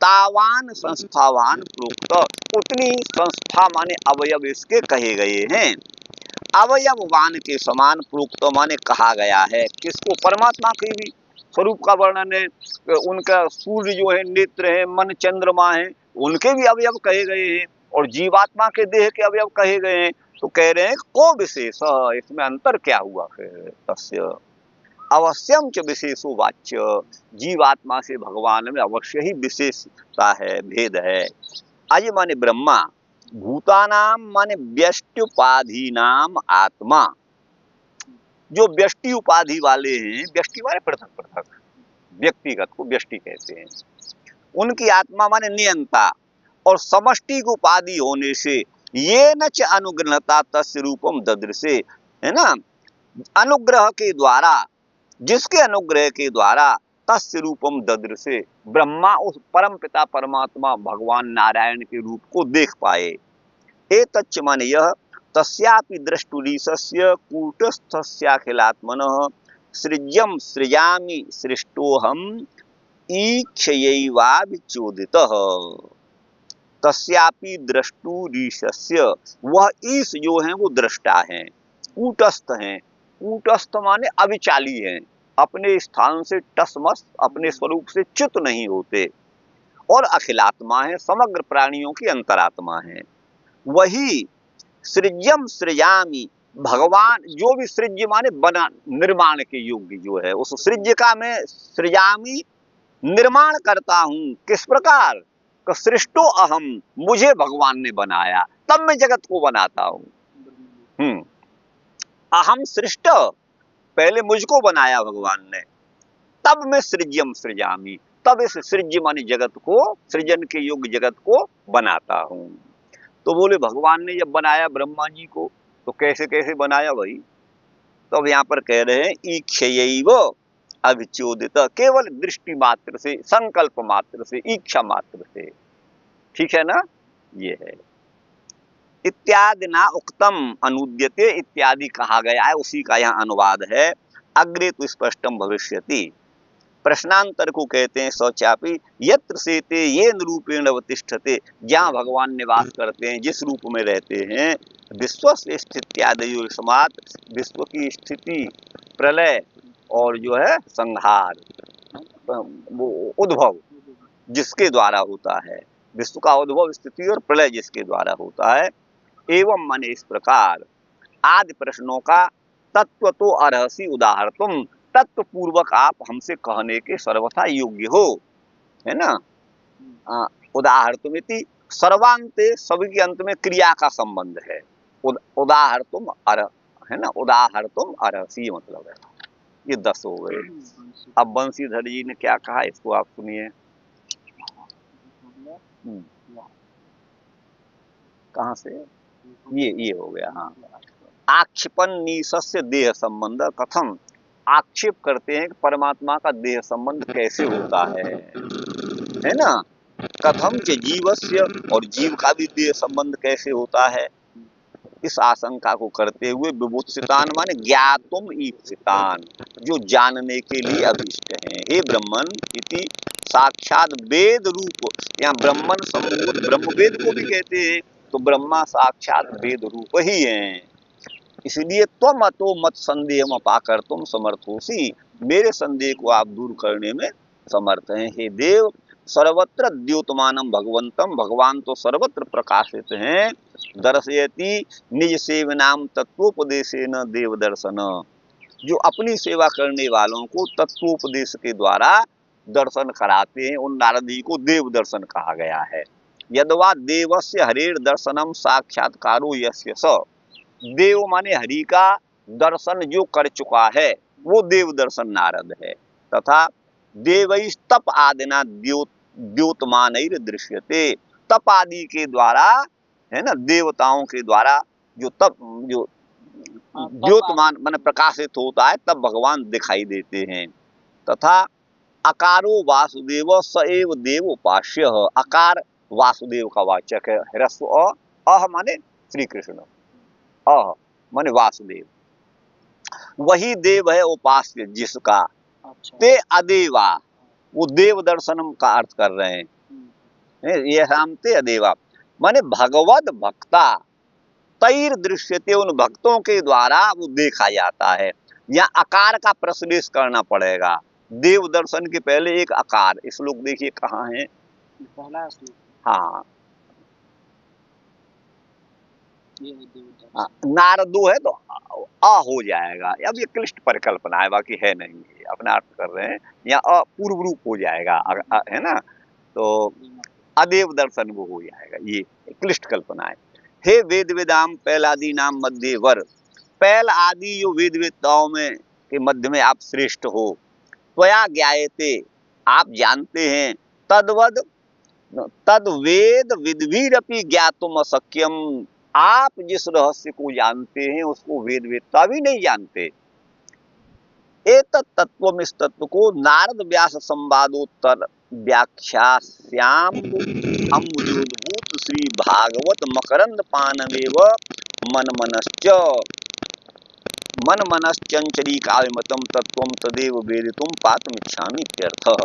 तावान संस्थावान प्रोक्त, उतनी संस्था माने अवयव इसके कहे गए हैं। अवयववान के समान प्रोक्त माने कहा गया है, किसको, परमात्मा के भी स्वरूप का वर्णन है। उनका सूर्य जो है नेत्र है, मन चंद्रमा है, उनके भी अवयव कहे गए हैं, और जीवात्मा के देह के अवयव कहे गए हैं। तो कह रहे हैं को विशेष, इसमें अंतर क्या हुआ, फिर तस्य अवश्यम च विशेषो वाच्य, जीवात्मा से भगवान में अवश्य ही विशेषता है, भेद है। अज माने ब्रह्मा, भूतानाम माने व्यष्ट्युपाधि नाम आत्मा, जो व्यष्टि उपाधि वाले हैं, व्यष्टि माने पृथक पृथक, व्यक्तिगत को व्यष्टि कहते हैं, उनकी आत्मा माने नियंता, और समष्टि की उपाधि होने से ये न च अनुग्रहता तस्य रूपम ददृशे, है ना, अनुग्रह के द्वारा, जिसके अनुग्रह के द्वारा तस्य रूपम ददृशे, ब्रह्मा उस परम पिता परमात्मा भगवान नारायण के रूप को देख पाए। एतच्च मन यह तस्यापि दृष्टुरीशस्य कूटस्थस्याखिलात्मनः सृज्यं सृजामि सृष्टोहम ईक्षयैवाभिचोदितः। तस्यापि दृष्टुरीशस्य, वह ईश जो है वो दृष्टा है, कूटस्थ हैं, कूटस्थ माने अविचाली हैं, अपने स्थान से टसमस, अपने स्वरूप से च्युत नहीं होते, और अखिलात्मा है, समग्र प्राणियों की अंतरात्मा है। वही सृज्यम सृजामि, भगवान जो भी सृज्य माने बना, निर्माण के योग्य जो है, उस सृज्य का मैं सृजामि निर्माण करता हूं। किस प्रकार? सृष्टो अहम, मुझे भगवान ने बनाया, तब मैं जगत को बनाता हूं। अहम सृष्ट, पहले मुझको बनाया भगवान ने, तब मैं सृज्यम सृजामि, तब इस सृज्य माने जगत को, सृजन के योग्य जगत को बनाता हूं। तो बोले भगवान ने जब बनाया ब्रह्मा जी को, तो कैसे कैसे बनाया भाई? तो अब यहाँ पर कह रहे हैं ईक्षयैव अभिचोदित, केवल दृष्टि मात्र से, संकल्प मात्र से, इच्छा मात्र से। ठीक है ना? ये है इत्यादि ना उक्तम अनुद्यते, इत्यादि कहा गया है, उसी का यहाँ अनुवाद है। अग्रे तो स्पष्टम भविष्यति, प्रश्नांतर को कहते हैं शौचापी, यत्र सेते ये रूपेण अवतिष्ठते, जहाँ भगवान निवास करते हैं, जिस रूप में रहते हैं, विश्व से स्थित्यादयो समात, विश्व की स्थिति, प्रलय और जो है संहार, वो उद्भव जिसके द्वारा होता है, विश्व का उद्भव, स्थिति और प्रलय जिसके द्वारा होता है। एवं माने इस प्रकार आदि प्रश्नों का तत्व तो अर्हसि उदाहर, तुम तत्व पूर्वक आप हमसे कहने के सर्वथा योग्य हो, है ना। उदाहर तुम इति, सर्वांते, सभी के अंत में क्रिया का संबंध है। उदाहर तुम अर्ह, है ना, उदाहर तुम अर्हसि मतलब है। ये 10 हो गए। अब बंशीधर जी ने क्या कहा, इसको आप सुनिए। कहाँ से? ये हो गया। हाँ, आक्षेपन निसस्य देह संबंध कथम, आक्षेप करते हैं कि परमात्मा का देह संबंध कैसे होता है ना। कथम च जीवस्य, और जीव का भी देह संबंध कैसे होता है, इस आशंका को करते हुए विभूतितान माने ज्ञातुम ईप्सितान, जो जानने के लिए अभिष्ट हैं। हे ब्रह्मन इति साक्षात वेद रूप, यहाँ ब्रह्मन संबोध ब्रह्म वेद को भी कहते हैं, तो ब्रह्मा साक्षात वेद रूप ही हैं। इसलिए त्वम अतो मत संदेह अपाकर तुम समर्थोसी, मेरे संदेह को आप दूर करने में समर्थ हैं। हे देव, सर्वत्र द्योतमानम भगवंतम, भगवान तो सर्वत्र प्रकाशित हैं। दर्शयति निज सेवनाम तत्वोपदेशेन देव दर्शन, जो अपनी सेवा करने वालों को तत्वोपदेश के द्वारा दर्शन कराते हैं, उन नारद जी को देव दर्शन कहा गया है। यदवा देवस्य हरेर दर्शनम साक्षात्कारो यस्य स, देव माने हरि का दर्शन जो कर चुका है वो देव दर्शन नारद है। तथा देवैस्तप आदिना द्योतमानैर दृश्यते, तप आदि के द्वारा, है ना, देवताओं के द्वारा जो तप, जो द्योतमान माने प्रकाशित होता है, तब भगवान दिखाई देते हैं। तथा अकारो वासुदेव स एव देव उपास्य, अकार वासुदेव का वाचक है, ह्रस्व अह माने श्री कृष्ण, अह माने वासुदेव, वही देव है उपास्य जिसका। ते अदेवा, वो देव दर्शनम का अर्थ कर रहे हैं। ये रामते अदेवा माने भगवद भक्ता तैर दृश्यते, उन भक्तों के द्वारा वो देखा जाता है। यहाँ अकार का प्रश्लेष करना पड़ेगा, देव दर्शन के पहले एक अकार। इस लोग देखिए कहाँ है, पहला हाँ नारदो है तो अ हो जाएगा। अब ये क्लिष्ट परिकल्पना है, बाकी है नहीं, अपना अर्थ कर रहे हैं। यहाँ पूर्व रूप हो जाएगा, है ना, तो अदेव दर्शन वो हो जाएगा। ये क्लिष्ट कल्पना है। हे वेद वेदाम पहलादि नाम मध्य वर, पहल आदि जो वेद वेदताओं में के मध्य में आप श्रेष्ठ हो। त्वया ज्ञायते, आप जानते हैं। तद्वद तद वेद विद्भिरपि ज्ञातुम अशक्यम, आप जिस रहस्य को जानते हैं उसको वेद वेदता भी नहीं जानते। एतत् तत्वम, इस तत्व को नारद व्यास संवादोत्तर व्याख्यास्याम अम्बुजोद्भूत श्री भागवत मकरंद पानमेव मन मनश्चंचरी काव्यमतम तत्वम तदेव वेदितुम पातुमिच्छामि इत्यर्थः।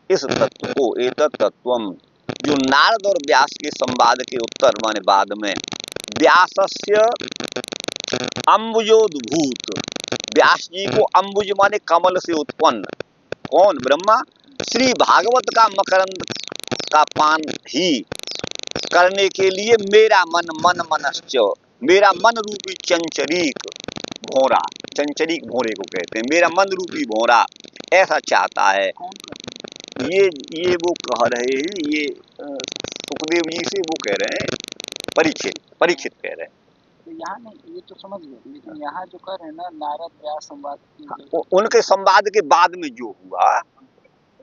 इस तत्व को, एतत् तत्वम, जो नारद और व्यास के संवाद के उत्तर माने बाद में, व्यासस्य अम्बुजोद्भूत, व्यास जी को अम्बुज माने कमल से उत्पन्न, कौन? ब्रह्मा। श्री भागवत का मकरंद का पान ही करने के लिए मेरा मन मनश्च, मेरा मन रूपी चंचरीक भोरा, चंचरीक भोरे को कहते हैं, मेरा मन रूपी भोरा ऐसा चाहता है। कौन कहते हैं? ये वो कह रहे हैं, ये सुखदेव जी से वो कह रहे हैं, परीक्षित कह रहे हैं। तो यहाँ नहीं, ये तो समझ गए, लेकिन यहाँ जो कह रहे हैं ना नारद व्यास संवाद उनके संवाद के बाद में जो हुआ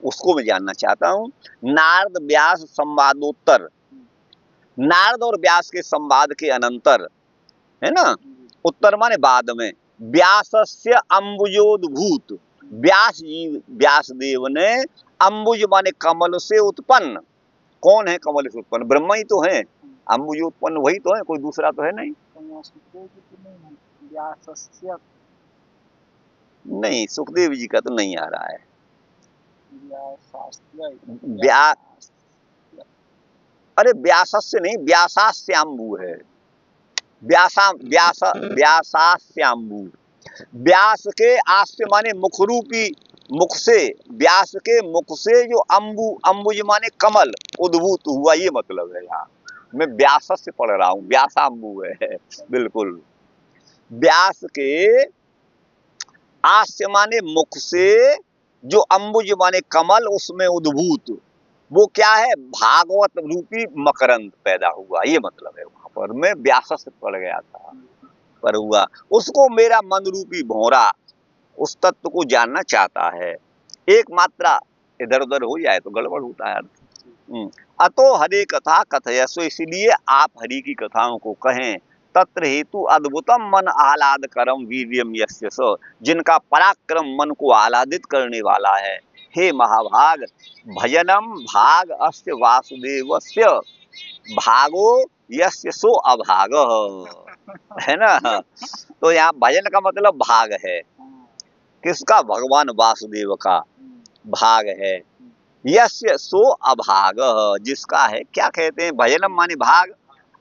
उसको मैं जानना चाहता हूँ। नारद व्यास संवादोत्तर, नारद और व्यास के संवाद के अनंतर, है ना, उत्तर माने बाद में, व्यासस्य अम्बुजोद्भूत, व्यास देव ने अम्बुज माने कमल से उत्पन्न, कौन है कमल से उत्पन्न? ब्रह्मा ही तो है, अम्बुज उत्पन्न वही तो है, कोई दूसरा तो है नहीं। नहीं, सुखदेव जी का तो नहीं आ रहा है। अरे व्यासस्य नहीं, व्यासास्याम्बु है, व्यासास्याम्बु। व्यास के आस्य माने मुख रूपी, मुख से, व्यास के मुख से जो अम्बुज माने कमल उद्भूत हुआ, ये मतलब है। यहाँ मैं व्यास से पढ़ रहा हूँ, व्यासाम्बु है बिल्कुल। व्यास के आस्य माने मुख से जो अम्बुज माने कमल, उसमें उद्भूत वो क्या है? भागवत रूपी मकरंद पैदा हुआ, ये मतलब है। वहां पर मैं व्यास से पढ़ गया था, पर हुआ उसको मेरा मन रूपी भौरा उस तत्व को जानना चाहता है। एक मात्रा इधर उधर हो जाए तो गड़बड़ होता है। अतो हरे कथा कथयस्व, इसलिए आप हरि की कथाओं को कहें। तत्र हेतु अद्भुतम मन आह्लाद करम वीर्यम यस्य स, जिनका पराक्रम मन को आह्लादित करने वाला है। हे महाभाग, भजनम भाग अस्य वासुदेवस्य भागो यस्य सो अभाग, है ना। तो यहाँ भजन का मतलब भाग है, किसका? भगवान वासुदेव का भाग है। यस्य सो अभाग, जिसका है, क्या कहते हैं? भजनम माने भाग,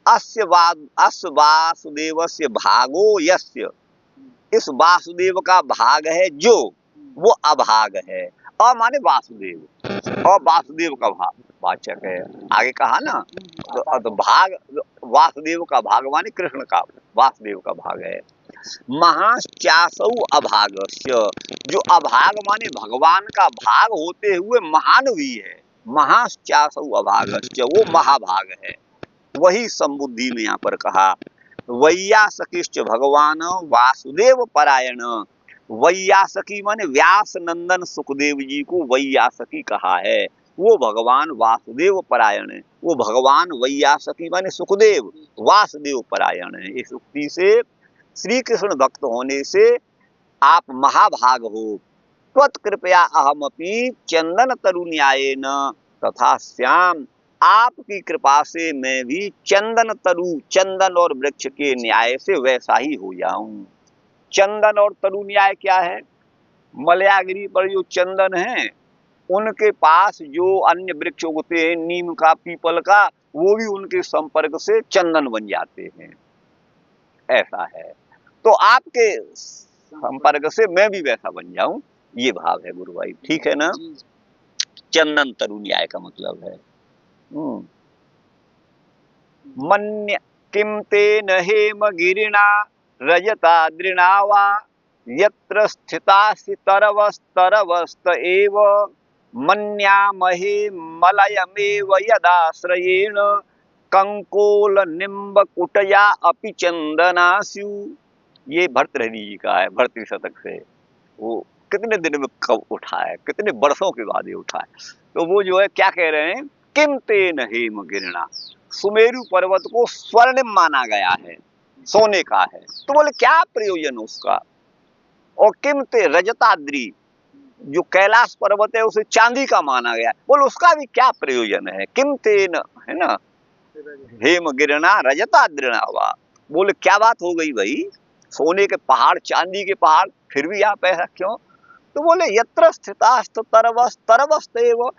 अस्य वासुदेवस्य भागो यस्य, इस वासुदेव का भाग है जो, वो अभाग है। अ माने वासुदेव, और वासुदेव का भाग वाचक है। आगे कहा ना, तो भाग वासुदेव का भाग माने कृष्ण का, वासुदेव का भाग है। महाश्चासौ अभागस्य, जो अभाग माने भगवान का भाग होते हुए महान भी है। महाश्चासौ अभागस्य, वो महाभाग है। वही संबुद्धि में यहाँ पर कहा। वैयासकिश्च भगवान वासुदेव परायण, वैयासकी माने व्यास नंदन सुखदेव जी को वैयासकी कहा है। वो भगवान वासुदेव परायण है, वो भगवान वैयासकी माने सुखदेव वासुदेव परायण है। इस उक्ति से, श्री कृष्ण भक्त होने से आप महाभाग हो। त्वत्कृपया अहमपि चंदन तरु न्यायेन तथा श्याम, आपकी कृपा से मैं भी चंदन तरु, चंदन और वृक्ष के न्याय से वैसा ही हो जाऊं। चंदन और तरु न्याय क्या है? मलयागिरी पर जो चंदन है, उनके पास जो अन्य वृक्ष उगते हैं, नीम का, पीपल का, वो भी उनके संपर्क से चंदन बन जाते हैं, ऐसा है। तो आपके संपर्क से मैं भी वैसा बन जाऊं, ये भाव है गुरु भाई, ठीक है ना। चंदन तरु न्याय का मतलब है। मन्य किम तेन हेम गिरिणा रजताद्रिणा वा, यत्र स्थितासि तरवस्तरवस्त एव, मन्यामहे मलयमेव यदाश्रयेण कंकोल निम्ब कुटया अपि चंदनास्यु। ये भर्तृहरि जी का है, भर्तृ शतक से। वो कितने दिन में कब उठा है, कितने वर्षों के बाद ये उठा है। तो वो जो है क्या कह रहे हैं? किम तेन हेम गिरिणा, सुमेरु पर्वत को स्वर्णिम माना गया है, सोने का है। तो बोले क्या प्रयोजन उसका। और किमते रजताद्रि, जो कैलाश पर्वत है उसे चांदी का माना गया, बोले उसका भी क्या प्रयोजन है। किमतेन, है ना, हेम गिरना रजताद्रिना वा, बोले क्या बात हो गई भाई, सोने के पहाड़, चांदी के पहाड़, फिर भी आप ऐसा क्यों। तो बोले यत्र स्थितास्त तरवस तरवस्तेव,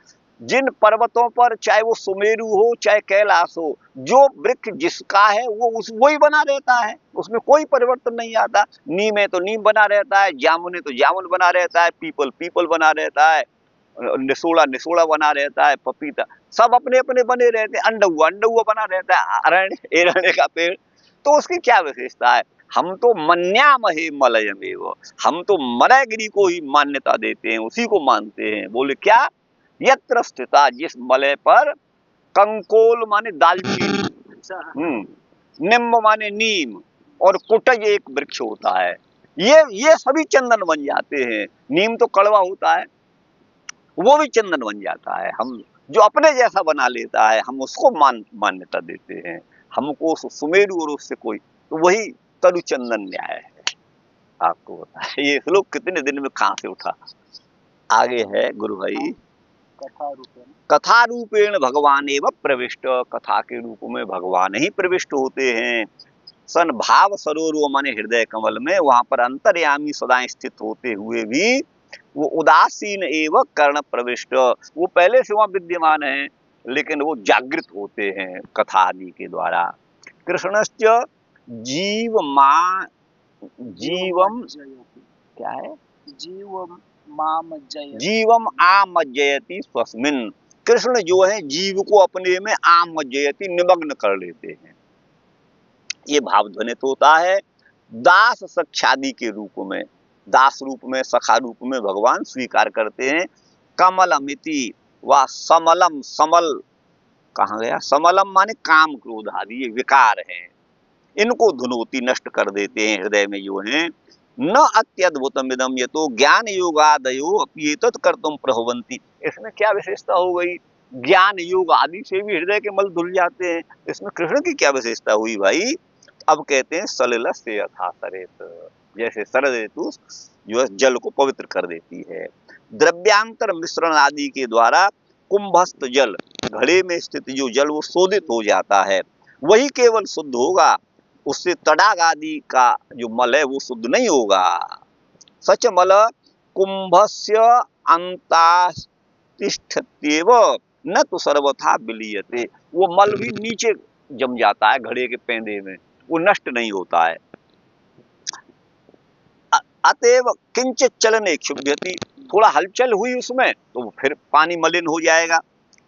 जिन पर्वतों पर, चाहे वो सुमेरु हो चाहे कैलाश हो, जो वृक्ष जिसका है वो वही बना रहता है, उसमें कोई परिवर्तन नहीं आता। नीम है तो नीम बना रहता है, जामुन है तो जामुन बना रहता है, पीपल पीपल बना रहता है, निसोड़ा निसोड़ा बना रहता है, पपीता, सब अपने अपने बने रहते हैं, अंडुआ अंडुआ बना रहता है, अरण्य एरण्य का पेड़। तो उसकी क्या विशेषता है। हम तो मन्यामहे मलयमेव, हम तो मलयगिरी को ही मान्यता देते हैं, उसी को मानते हैं। बोले क्या, यत्र स्थिता, जिस मलय पर, कंकोल माने दालचीनी, निम्ब माने नीम, और कुटज एक वृक्ष होता है, ये सभी चंदन बन जाते हैं। नीम तो कड़वा होता है, वो भी चंदन बन जाता है। हम जो अपने जैसा बना लेता है, हम उसको मान्यता देते हैं। हमको सुमेरु और उससे कोई, तो वही तरु चंदन न्याय है। आपको बता है ये श्लोक कितने दिन में कहां से उठा। आगे है गुरु भाई, कथा रूपेण भगवान एवं प्रविष्ट, कथा के रूप में भगवान ही प्रविष्ट होते हैं। सन भाव सरोवर माने हृदय कमल में, वहां पर अंतर्यामी सदा स्थित होते हुए भी वो उदासीन एवं कर्ण प्रविष्ट, वो पहले से वहां विद्यमान है लेकिन वो जागृत होते हैं कथा आदि के द्वारा। कृष्णश्च जीवम क्या है, जीवम आमज्जयति स्वस्मिन्, कृष्ण जो है जीव को अपने में आमज्जयति निमग्न कर लेते हैं। ये भाव ध्वनित होता है दास सख्यादि के रूप में, दास रूप में, सखा रूप में भगवान स्वीकार करते हैं। कमलमिति व समलम, समल कहाँ गया, समलम माने काम क्रोध आदि, ये विकार हैं, इनको धुनोती नष्ट कर देते हैं हृदय में जो है। न अत्यद्भुतम इदम यतो ज्ञान योगादयो अपीतत् कर्तुम प्रभवन्ति, इसमें क्या विशेषता हो गई, ज्ञान योग आदि से भी हृदय के मल धुल जाते हैं, इसमें कृष्ण की क्या विशेषता हुई भाई। अब कहते हैं सलिलस्य यथा सरेत, जैसे शरद ऋतु जो है जल को पवित्र कर देती है। द्रव्यांतर मिश्रण आदि के द्वारा कुंभस्थ जल, घड़े में स्थित जो जल वो शोधित हो जाता है, वही केवल शुद्ध होगा, उससे तड़ाग आदि का जो मल है वो शुद्ध नहीं होगा। सच मल कुंभस्य अंतातिष्ठत्येव न तो सर्वथा विलीयते, वो मल भी नीचे जम जाता है घड़े के पेंदे में, वो नष्ट नहीं होता है। अतएव किंचित चलने क्षुभ्यति, थोड़ा हलचल हुई उसमें तो फिर पानी मलिन हो जाएगा।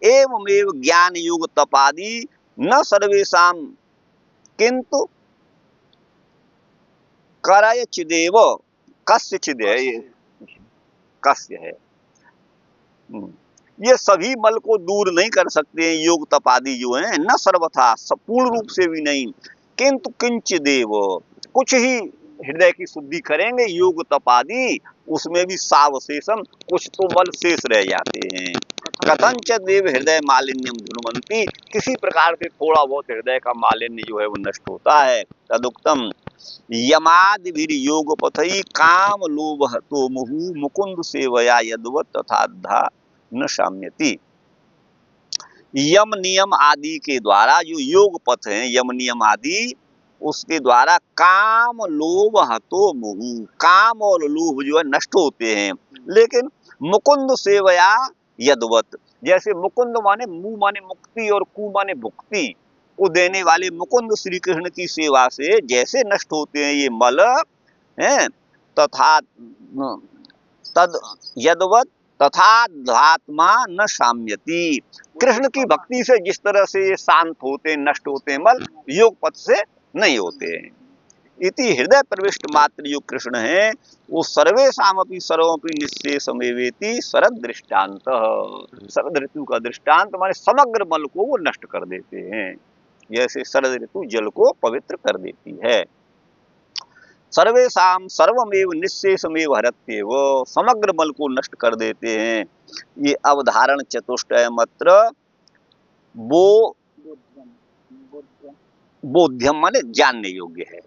एवमेव ज्ञान योग तपादि न सर्वेषां किंतु करय चिदेव, कस्य चिद है, ये कस्य है, ये सभी मल को दूर नहीं कर सकते हैं योग तपादि जो है, न सर्वथा, पूर्ण रूप से भी नहीं, किंतु किंचिदेव, कुछ ही हृदय की शुद्धि करेंगे योग तपादि, उसमें भी सावशेषम, कुछ तो मल शेष रह जाते हैं। कथंच देव हृदय मालिन्यम धुनवंती, किसी प्रकार से थोड़ा बहुत हृदय का मालिन्य जो है वो नष्ट होता है। तदुक्तम यमादिभिर योग पथई काम लोभ तो मुहु मुकुंद सेवया यदवत तथाधा न शाम्यति। यम नियम आदि के द्वारा जो योग पथ हैं, यम नियम आदि, उसके द्वारा काम लोभ हतो मुहु, काम और लोभ जो है नष्ट होते हैं। लेकिन मुकुंद सेवया यदवत, जैसे मुकुंद माने मुंह माने मुक्ति और कु माने भुक्ति को देने वाले मुकुंद श्री कृष्ण की सेवा से जैसे नष्ट होते हैं ये मल हैं, तथा तद यदवत तथा धात्मा न शाम्यति, कृष्ण की भक्ति से जिस तरह से ये शांत होते हैं, नष्ट होते हैं मल, योग पथ से नहीं होते हैं। इति हृदय प्रविष्ट मात्र जो कृष्ण है वो सर्वेषामपि सर्वमपि निःशेषमेवेति शरद दृष्टांत, शरद ऋतु का दृष्टांत माने समग्र मल को वो नष्ट कर देते हैं, जैसे शरद ऋतु जल को पवित्र कर देती है। सर्वेषाम सर्वमेव निःशेषमेव हरत्येव, समग्र मल को नष्ट कर देते हैं। ये अवधारण चतुष्टय मत्र वो बोध्यम बोध्यम माने जानने योग्य है।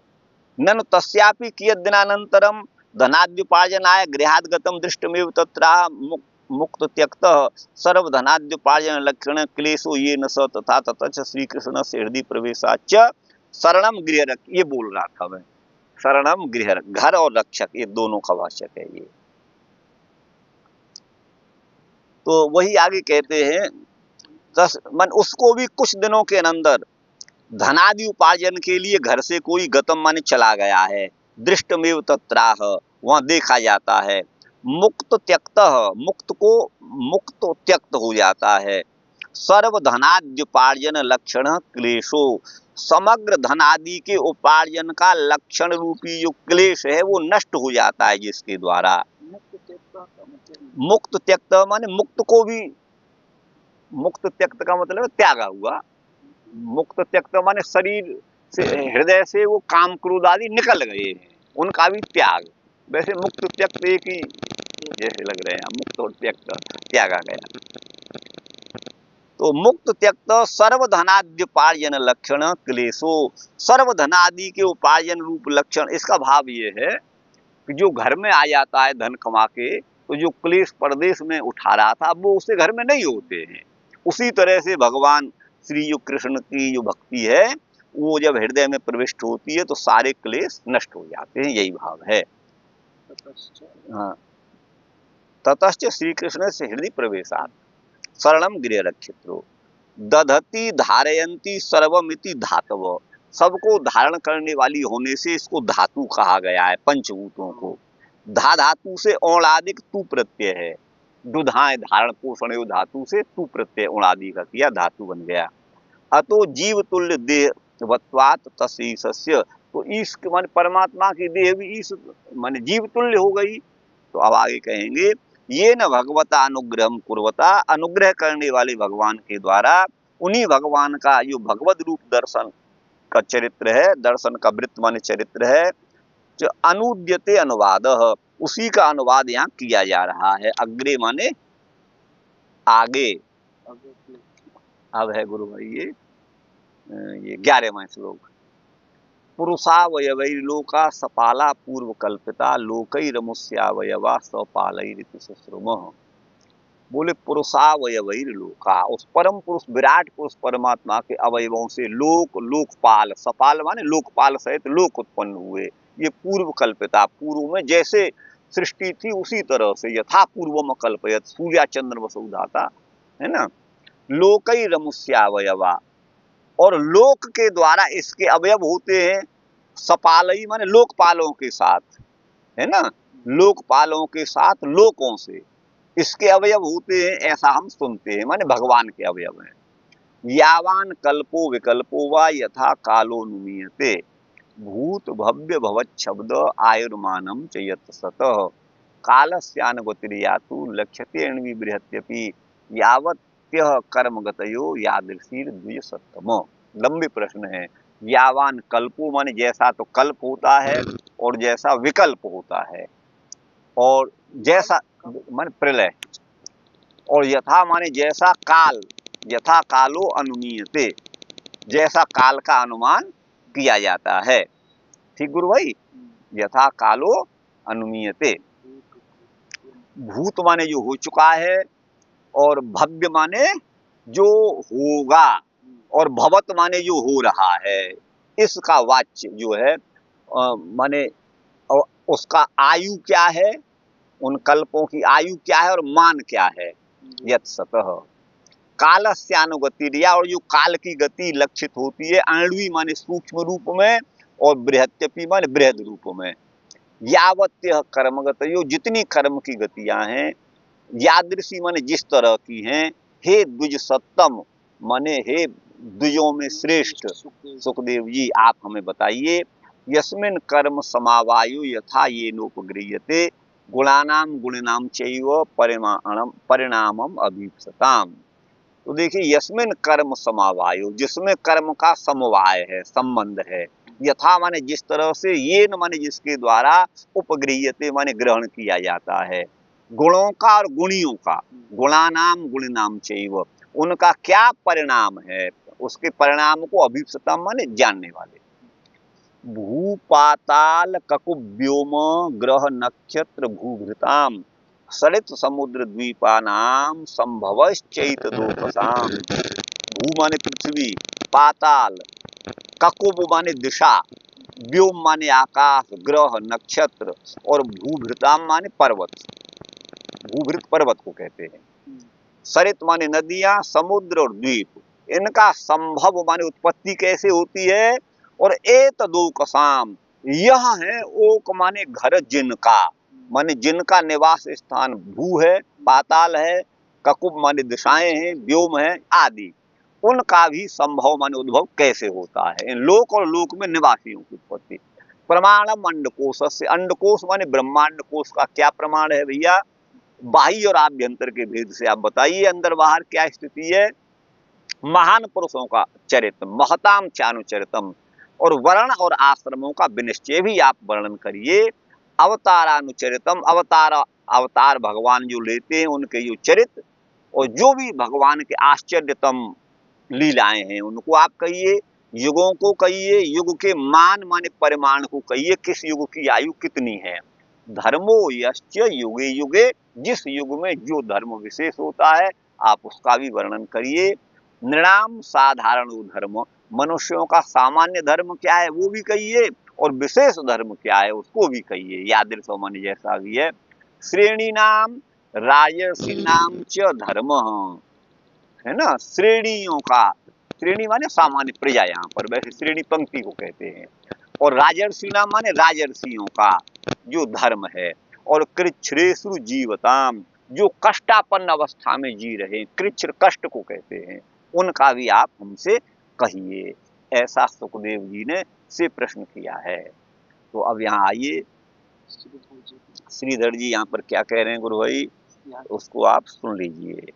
ननु तस्यापि कियत् दिनानन्तरं धनाद्युपार्जनाय गृहात् गतं दृष्टमेव तत्राह मुक्त त्यक्तः सर्वधनाद्युपार्जन लक्षण क्लेशो ये न स तथा ततः च श्री कृष्ण से हृदय प्रवेशाच्च शरणम गृह, ये बोल रहा था मैं। शरणम गृह, घर और रक्षक, ये दोनों का वाचक है ये। तो वही आगे कहते हैं मन उसको भी कुछ दिनों के अंदर धनादि उपार्जन के लिए घर से कोई गतम माने चला गया है, दृष्टमेव तत्राह, वहां देखा जाता है। मुक्त त्यक्त, मुक्त को मुक्त त्यक्त हो जाता है। सर्व धनाद्युपार्जन लक्षण क्लेशो, समग्र धनादि के उपार्जन का लक्षण रूपी जो क्लेश है वो नष्ट हो जाता है जिसके द्वारा। मुक्त त्यक्त माने मुक्त को भी, मुक्त त्यक्त का मतलब त्यागा हुआ। मुक्त त्यक्त माने शरीर से, हृदय से वो काम क्रोध आदि निकल गए हैं, उनका भी त्याग। वैसे मुक्त त्यक्त एक ही जैसे लग रहे हैं, मुक्त और त्यक्त त्यागा गया। तो मुक्त त्यक्त सर्वधनाद्युपार्जन लक्षण क्लेशो, सर्वधनादि के उपार्जन रूप लक्षण, इसका भाव ये है कि जो घर में आ जाता है धन कमा के, तो जो क्लेश परदेश में उठा रहा था वो उसे घर में नहीं होते हैं। उसी तरह से भगवान श्री जो कृष्ण की जो भक्ति है वो जब हृदय में प्रविष्ट होती है तो सारे क्लेश नष्ट हो जाते हैं, यही भाव है। हाँ, ततश्च श्री कृष्ण से हृदय प्रवेशात् शरणम गृह रक्षित्रो दधति धारयंती सर्वमिति धातव, सबको धारण करने वाली होने से इसको धातु कहा गया है, पंचभूतों को। धा धातु से औणादिक तू प्रत्यय है, दुधाएं धारण पोषण धातु से तू प्रत्यय औणादि का किया, धातु बन गया। अतो जीव तुल्य देह वत्वात तस्सस्य, तो ईश मान परमात्मा की देह भी ईश मान जीव तुल्य हो गई। तो अब आगे कहेंगे ये न भगवता अनुग्रह कुर्वता, अनुग्रह करने वाले भगवान के द्वारा, उन्हीं भगवान का जो भगवद रूप दर्शन का चरित्र है, दर्शन का वृत्त माने चरित्र है, जो अनुद्यते अनुवाद, उसी का अनुवाद यहाँ किया जा रहा है। अग्रे माने आगे, अब है गुरु भाई ये 11वां श्लोक। पुरुषावयवैर्लोका सपाला पूर्व कल्पिता लोकैरमुष्यावयवा सपालैरिति सुश्रुमः। बोले पुरुषावयवैर्लोका, उस परम पुरुष विराट पुरुष परमात्मा के अवयवों से लोक, लोकपाल, सपाल माने लोकपाल सहित लोक उत्पन्न हुए। ये पूर्व कल्पिता, पूर्व में जैसे सृष्टि थी उसी तरह से, यथा पूर्वम कल्पयत, सूर्या चंद्र वसुधाता है ना। लोकैरमुष्यावयवा, और लोक के द्वारा इसके अवयव होते हैं। सपालई माने लोकपालों के साथ, है ना, लोकपालों के साथ लोकों से इसके अवयव होते हैं, ऐसा हम सुनते हैं, माने भगवान के अवयव हैं। यावान कल्पो विकल्पो वा यथा कालो नुमीयते भूत भव्य भवत शब्द आयुर्मानम च यत् सतः कालस्यानुगतिर्यातु लक्ष्यते अण्वी बृहत्यपि यावत्यः कर्मगतयो यादृशीर द्विज सत्तम। लंबे प्रश्न है। यावान कल्पो माने जैसा तो कल्प होता है और जैसा विकल्प होता है, और जैसा माने प्रलय, और यथा माने जैसा काल, यथा कालो अनुमीयते, जैसा काल का अनुमान किया जाता है। ठीक गुरु भाई, यथा कालो अनुमीयते, भूत माने जो हो चुका है, और भव्य माने जो होगा, और भवत माने जो हो रहा है। इसका वाच्य जो है माने उसका आयु क्या है, उन कल्पों की आयु क्या है और मान क्या है। यत् सतः कालस्यानुगतिर्या, और जो काल की गति लक्षित होती है, आणवी माने सूक्ष्म रूप में, और बृहत्यपि माने बृहद रूप में। यावत्य कर्मगत, यो जितनी कर्म की गतियां हैं, यादृशी माने जिस तरह की हैं, हे द्विज सत्तम माने हे द्विजों में श्रेष्ठ सुखदेव जी आप हमें बताइए। यस्मिन कर्म समावायु यथा ये नोपगृह्यते गुणानाम गुणनाम चैव परिणामम अभीप्सताम। तो देखिए, यस्मिन कर्म समावायु, जिसमें कर्म का समवाय है, संबंध है, यथा माने जिस तरह से, ये न माने जिसके द्वारा, उपगृह्यते माने ग्रहण किया जाता है, गुणों का और गुणियों का, गुणानाम गुणनाम चैव, उनका क्या परिणाम है, उसके परिणाम को अभीप्सितम माने जानने वाले। भू पाताल ककुब व्योम ग्रह नक्षत्र भूभृताम सरित समुद्र द्वीपानाम संभवश्चैत दोपसाम। भू माने पृथ्वी, पाताल, ककुब माने दिशा, व्योम माने आकाश, ग्रह नक्षत्र, और भूभृताम माने पर्वत। भूभृत पर्वत को कहते हैं। सरित माने नदियां, समुद्र और द्वीप, इनका संभव माने उत्पत्ति कैसे होती है। और एतदोकसाम, यह है ओक माने घर जिनका, माने जिनका निवास स्थान भू है, पाताल है, ककुब माने दिशाएं हैं, व्योम है आदि, उनका भी संभव माने उद्भव कैसे होता है। इन लोक और लोक में निवासियों की उत्पत्ति। प्रमाणम अंडकोश से, अंडकोश माने ब्रह्मांड कोश का क्या प्रमाण है भैया। बाह्य और आभ्यंतर के भेद से आप बताइए अंदर बाहर क्या स्थिति है। महान पुरुषों का चरित्र, महताम चानुचरितम, और वर्ण और आश्रमों का विनिश्चय भी आप वर्णन करिए। अवतारानुचरितम, अवतार भगवान जो लेते हैं उनके जो चरित्र, और जो भी भगवान के आश्चर्यतम लीलाएं हैं उनको आप कहिए। युगों को कहिए, युग के मान माने परिमाण को कहिए, किस युग की आयु कितनी है। धर्मो यश्च युगे युगे, जिस युग में जो धर्म विशेष होता है आप उसका भी वर्णन करिए। नृणाम साधारण धर्म, मनुष्यों का सामान्य धर्म क्या है वो भी कहिए, और विशेष धर्म क्या है उसको भी कहिए, यादृश माने जैसा भी है। श्रेणी नाम राजर्षि नाम च धर्म, है ना, श्रेणियों का, श्रेणी माने सामान्य प्रजा, यहाँ पर वैसे श्रेणी पंक्ति को कहते हैं। और राजर्षि नाम माने राजर्षियों का जो धर्म है। और कृच्छ्रेषु जीवताम, जो कष्टापन्न अवस्था में जी रहे, कृच्छ कष्ट को कहते हैं, उनका भी आप हमसे कहिए। ऐसा सुखदेव जी ने से प्रश्न किया है। तो अब यहाँ आइए, श्रीधर जी यहाँ पर क्या कह रहे हैं गुरु भाई, उसको आप सुन लीजिए।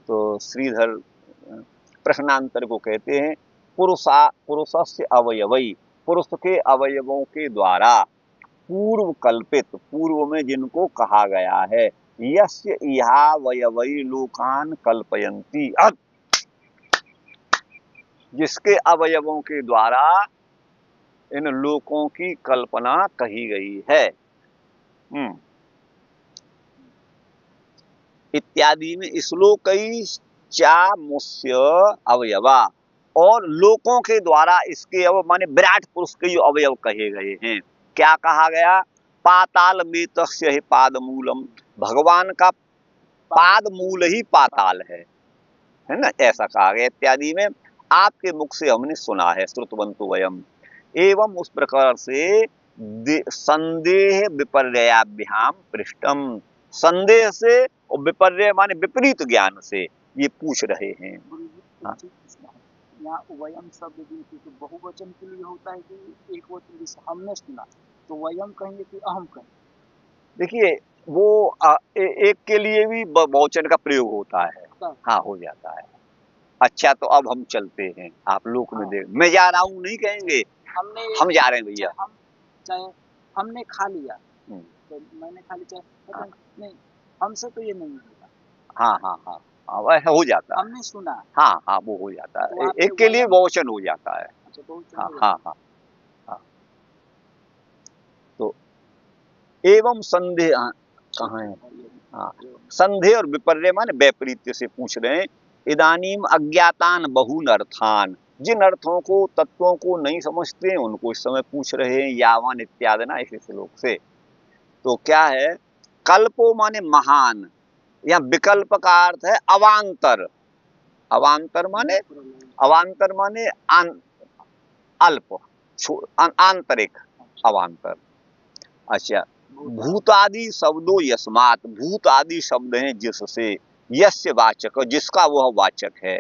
तो श्रीधर प्रश्नांतर को कहते हैं पुरुषस्य अवयवई, पुरुष के अवयवों के द्वारा पूर्व कल्पित, पूर्व में जिनको कहा गया है, यस्य इहावयवई लोकान कल्पयन्ति, जिसके अवयवों के द्वारा इन लोकों की कल्पना कही गई है। इत्यादि में श्लोकई चामुष्य अवयवा, और लोकों के द्वारा इसके अवयव माने विराट पुरुष के जो अवयव कहे गए हैं। क्या कहा गया, पाताल में तस्य है पाद मूलम, भगवान का पाद मूल ही पाताल है ना, ऐसा कहा गया। इत्यादि में आपके मुख से हमने सुना है, श्रुतवन्तु वयम। एवं उस प्रकार से संदेह विपर्याभ्याम पृष्ठम, संदेह से और विपर्य माने विपरीत ज्ञान से ये पूछ रहे हैं। यहाँ वयम शब्द तो बहुवचन के लिए होता है कि एक वचन, जैसे हमने सुना तो वयम कहेंगे कि अहम कहेंगे। देखिए वो एक के लिए भी बहुवचन का प्रयोग होता है, हाँ हो जाता है। अच्छा तो अब हम चलते हैं, आप लोक में देख, मैं जा रहा हूँ नहीं कहेंगे, हम जा रहे हैं भैया। चाहे हमने खा लिया तो मैंने खा लिया, चाहे नहीं हमसे तो ये नहीं होगा। हाँ हाँ हाँ हाँ वैसा हो जाता है, हमने सुना, हाँ हाँ वो हो जाता है, तो एक के लिए बहुवचन हो जाता है। हाँ हाँ हाँ हाँ। तो एवं संदेह कहाँ है, हाँ संदेह और विपर्य माने वैपरीत्य से पूछ रहे हैं। इदानीम अज्ञातान बहुन अर्थान, जिन अर्थों को तत्वों को नहीं समझते हैं उनको इस समय पूछ रहे हैं, यावन इत्यादि ना ऐसे श्लोक से। तो क्या है, कल्पो माने महान, या विकल्प का अर्थ है अवांतर, अवांतर माने अल्प, आंतरिक अवांतर। अच्छा, भूतादि शब्दों यस्मात्, भूत आदि शब्द हैं जिससे, यस्य वाचक, जिसका वह वाचक है।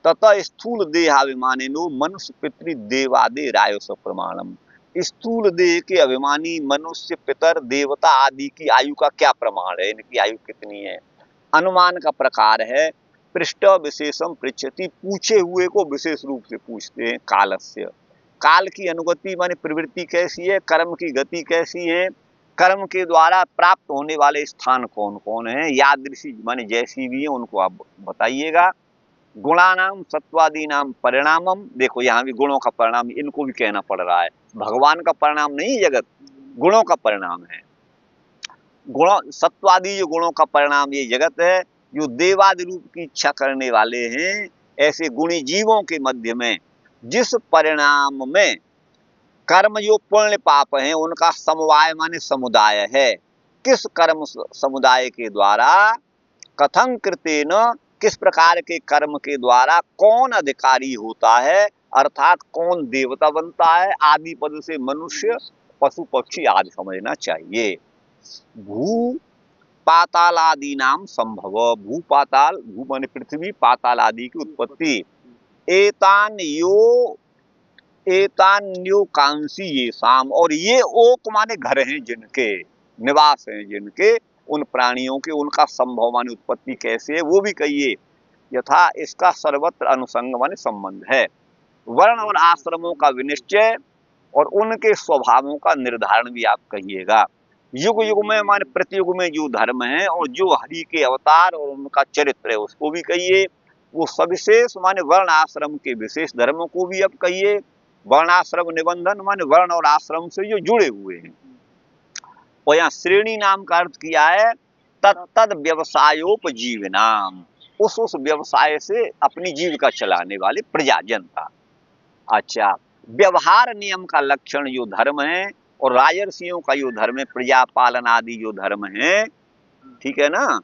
तथा स्थूल देहाभिमानिनो मनुष्य पितृ देवादि रायस प्रमाणम, स्थूल देह के अभिमानी मनुष्य पितर देवता आदि की आयु का क्या प्रमाण है, इनकी आयु कितनी है। अनुमान का प्रकार है पृष्ठ विशेषम पृच्छति, पूछे हुए को विशेष रूप से पूछते हैं। कालस्य, काल की अनुगति माने प्रवृत्ति कैसी है, कर्म की गति कैसी है, कर्म के द्वारा प्राप्त होने वाले स्थान कौन कौन है, यादृशी माने जैसी भी है उनको आप बताइएगा। गुणानाम सत्वादीनाम परिणामम, देखो यहाँ भी गुणों का परिणाम इनको भी कहना पड़ रहा है। भगवान का परिणाम नहीं जगत, गुणों का परिणाम है। गुण सत्वादी जो गुणों का परिणाम ये जगत है, जो देवादि रूप की इच्छा करने वाले हैं, ऐसे गुणी जीवों के मध्य में जिस परिणाम में कर्म जो पुण्य पाप हैं उनका समवाय माने समुदाय है, किस कर्म समुदाय के द्वारा, कथं कृतेन, किस प्रकार के कर्म के द्वारा कौन अधिकारी होता है, अर्थात कौन देवता बनता है, आदि पद से मनुष्य पशु पक्षी आदि समझना चाहिए। भू पाताल आदि नाम संभव, भू पाताल, भू माने पृथ्वी, पाताल आदि की उत्पत्ति, एतान्यो कांसी ये शाम, और ये ओक माने घर हैं जिनके, निवास हैं जिनके, उन प्राणियों के, उनका संभव माने उत्पत्ति कैसे है वो भी कहिए। यथा इसका सर्वत्र अनुसंग माने संबंध है। वर्ण और आश्रमों का विनिश्चय और उनके स्वभावों का निर्धारण भी आप कहिएगा। युग युग में माने प्रतियुग में जो धर्म है और जो हरि के अवतार और उनका चरित्र है उसको भी कहिए। वो सविशेष माने वर्ण आश्रम के विशेष धर्मों को भी अब कहिए। वर्णाश्रम निबंधन माने वर्ण और आश्रम से जो जुड़े हुए हैं। और यहाँ श्रेणी नाम का अर्थ किया है तत्तद व्यवसायोपजीवनाम, उस व्यवसाय से अपनी जीविका चलाने वाले प्रजाजन का। अच्छा, व्यवहार नियम का लक्षण जो धर्म है और राजर्षियों का जो धर्म है, प्रजा पालन आदि जो धर्म है, ठीक है ना,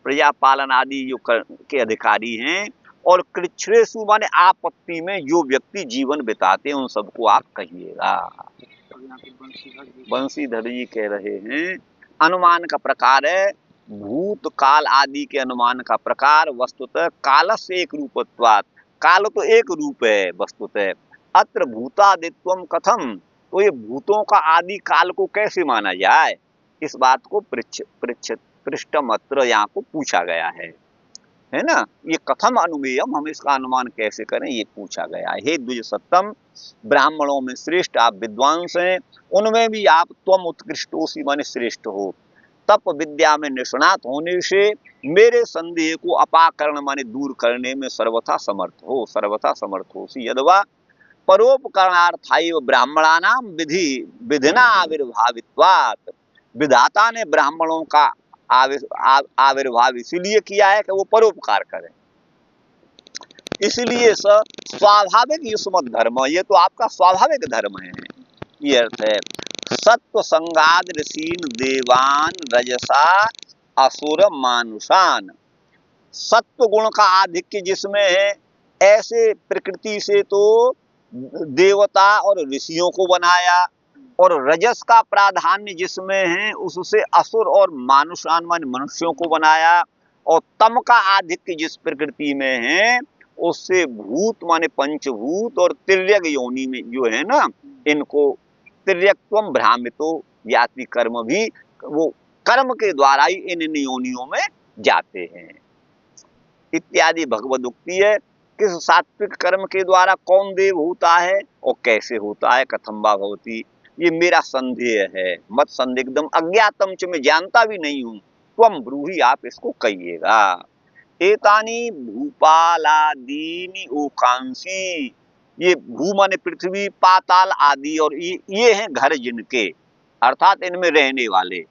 प्रजा पालन आदि जो के अधिकारी हैं, और कृच्छ्रेषु माने आपत्ति में जो व्यक्ति जीवन बिताते हैं उन सबको आप कहिएगा। बंशीधर जी कह रहे हैं अनुमान का प्रकार है भूत काल आदि के अनुमान का प्रकार, वस्तुतः काल से एक रूपत्वात्, काल तो एक रूप है वस्तुतः, अत्र भूतादित्वम कथम, तो ये भूतों का आदि काल को कैसे माना जाए, इस बात को पृष्ठम अत्र यहाँ को पूछा गया है ना। ये कथम अनुमेयम, हम इसका अनुमान कैसे करें ये पूछा गया है। हे द्विज सत्तम, ब्राह्मणों में श्रेष्ठ आप विद्वांस हैं, उनमें भी आप त्वम उत्कृष्टोसी माने श्रेष्ठ हो। तप विद्या में निष्णात होने से मेरे संदेह को अपाकरण माने दूर करने में सर्वथा समर्थ हो सी यदवा परोपकरणार्थाय ब्राह्मणानाम विधिना आविर्भावित्वात्, विधाता ने ब्राह्मणों का आविर्भाव इसीलिए किया है कि वो परोपकार करें, इसलिए स्वाभाविक युष्मत् धर्म, ये तो आपका स्वाभाविक धर्म है, ये अर्थ है। सत्व संगाद ऋषीन देवान रजसा असुर मानुषान, सत्व गुण का आधिक्य जिसमें है, ऐसे प्रकृति से तो देवता और ऋषियों को बनाया, और रजस का प्राधान्य जिसमें है उससे असुर और मानुषान मान मनुष्यों को बनाया, और तम का आधिक्य जिस प्रकृति में है उससे भूत माने पंचभूत और तिर्यक योनि में जो है ना, इनको तिर्यक्त्वम भ्रामितो याति कर्म भी, वो कर्म के द्वारा ही इन योनियों में जाते हैं इत्यादि भगवद उक्ति है। किस सात्विक कर्म के द्वारा कौन देव होता है और कैसे होता है, कथम्बा भवती, ये मेरा संदेह है, मत संदिग्धम अज्ञातम च, मैं जानता भी नहीं हूँ, त्वम ब्रूहि, आप इसको कहिएगा। एतानी भूपालादीनि ओकांसी, ये भू माने पृथ्वी, पाताल आदि, और ये हैं घर जिनके, अर्थात इनमें रहने वाले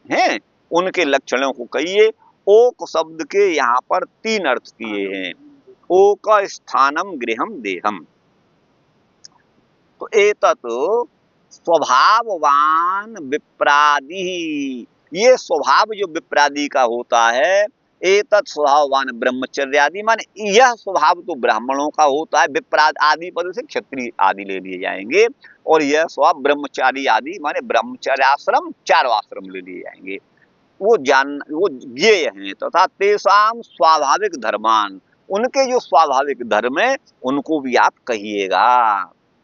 हैं, उनके लक्षणों को कहिए। ओक शब्द के यहाँ पर तीन अर्थ किए हैं, ओक स्थानम गृहम देहम, तो एतत् स्वभाववान विप्रादि, ये स्वभाव जो विप्रादि का होता है, एतत् स्वभाववान ब्रह्मचर्यादि, माने यह स्वभाव तो ब्राह्मणों का होता है, विप्राद आदि पद से क्षत्रिय आदि ले लिए जाएंगे, और यह स्वभाव ब्रह्मचारी आदि माने ब्रह्मचर्याश्रम चारों आश्रम ले लिए जाएंगे, वो ज्ञेय हैं तथा तेषाम स्वाभाविक धर्मान, उनके जो स्वाभाविक धर्म है उनको भी आप कहिएगा,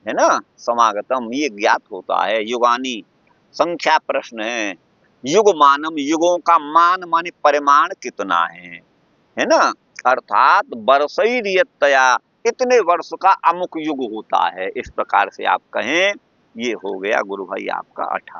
है ना। समागतम, ये ज्ञात होता है। युगानी संख्या प्रश्न है, युग मानम, युगों का मान माने परिमाण कितना है ना, अर्थात वर्षैर्यतया, इतने वर्ष का अमुक युग होता है, इस प्रकार से आप कहें। ये हो गया गुरु भाई आपका 18।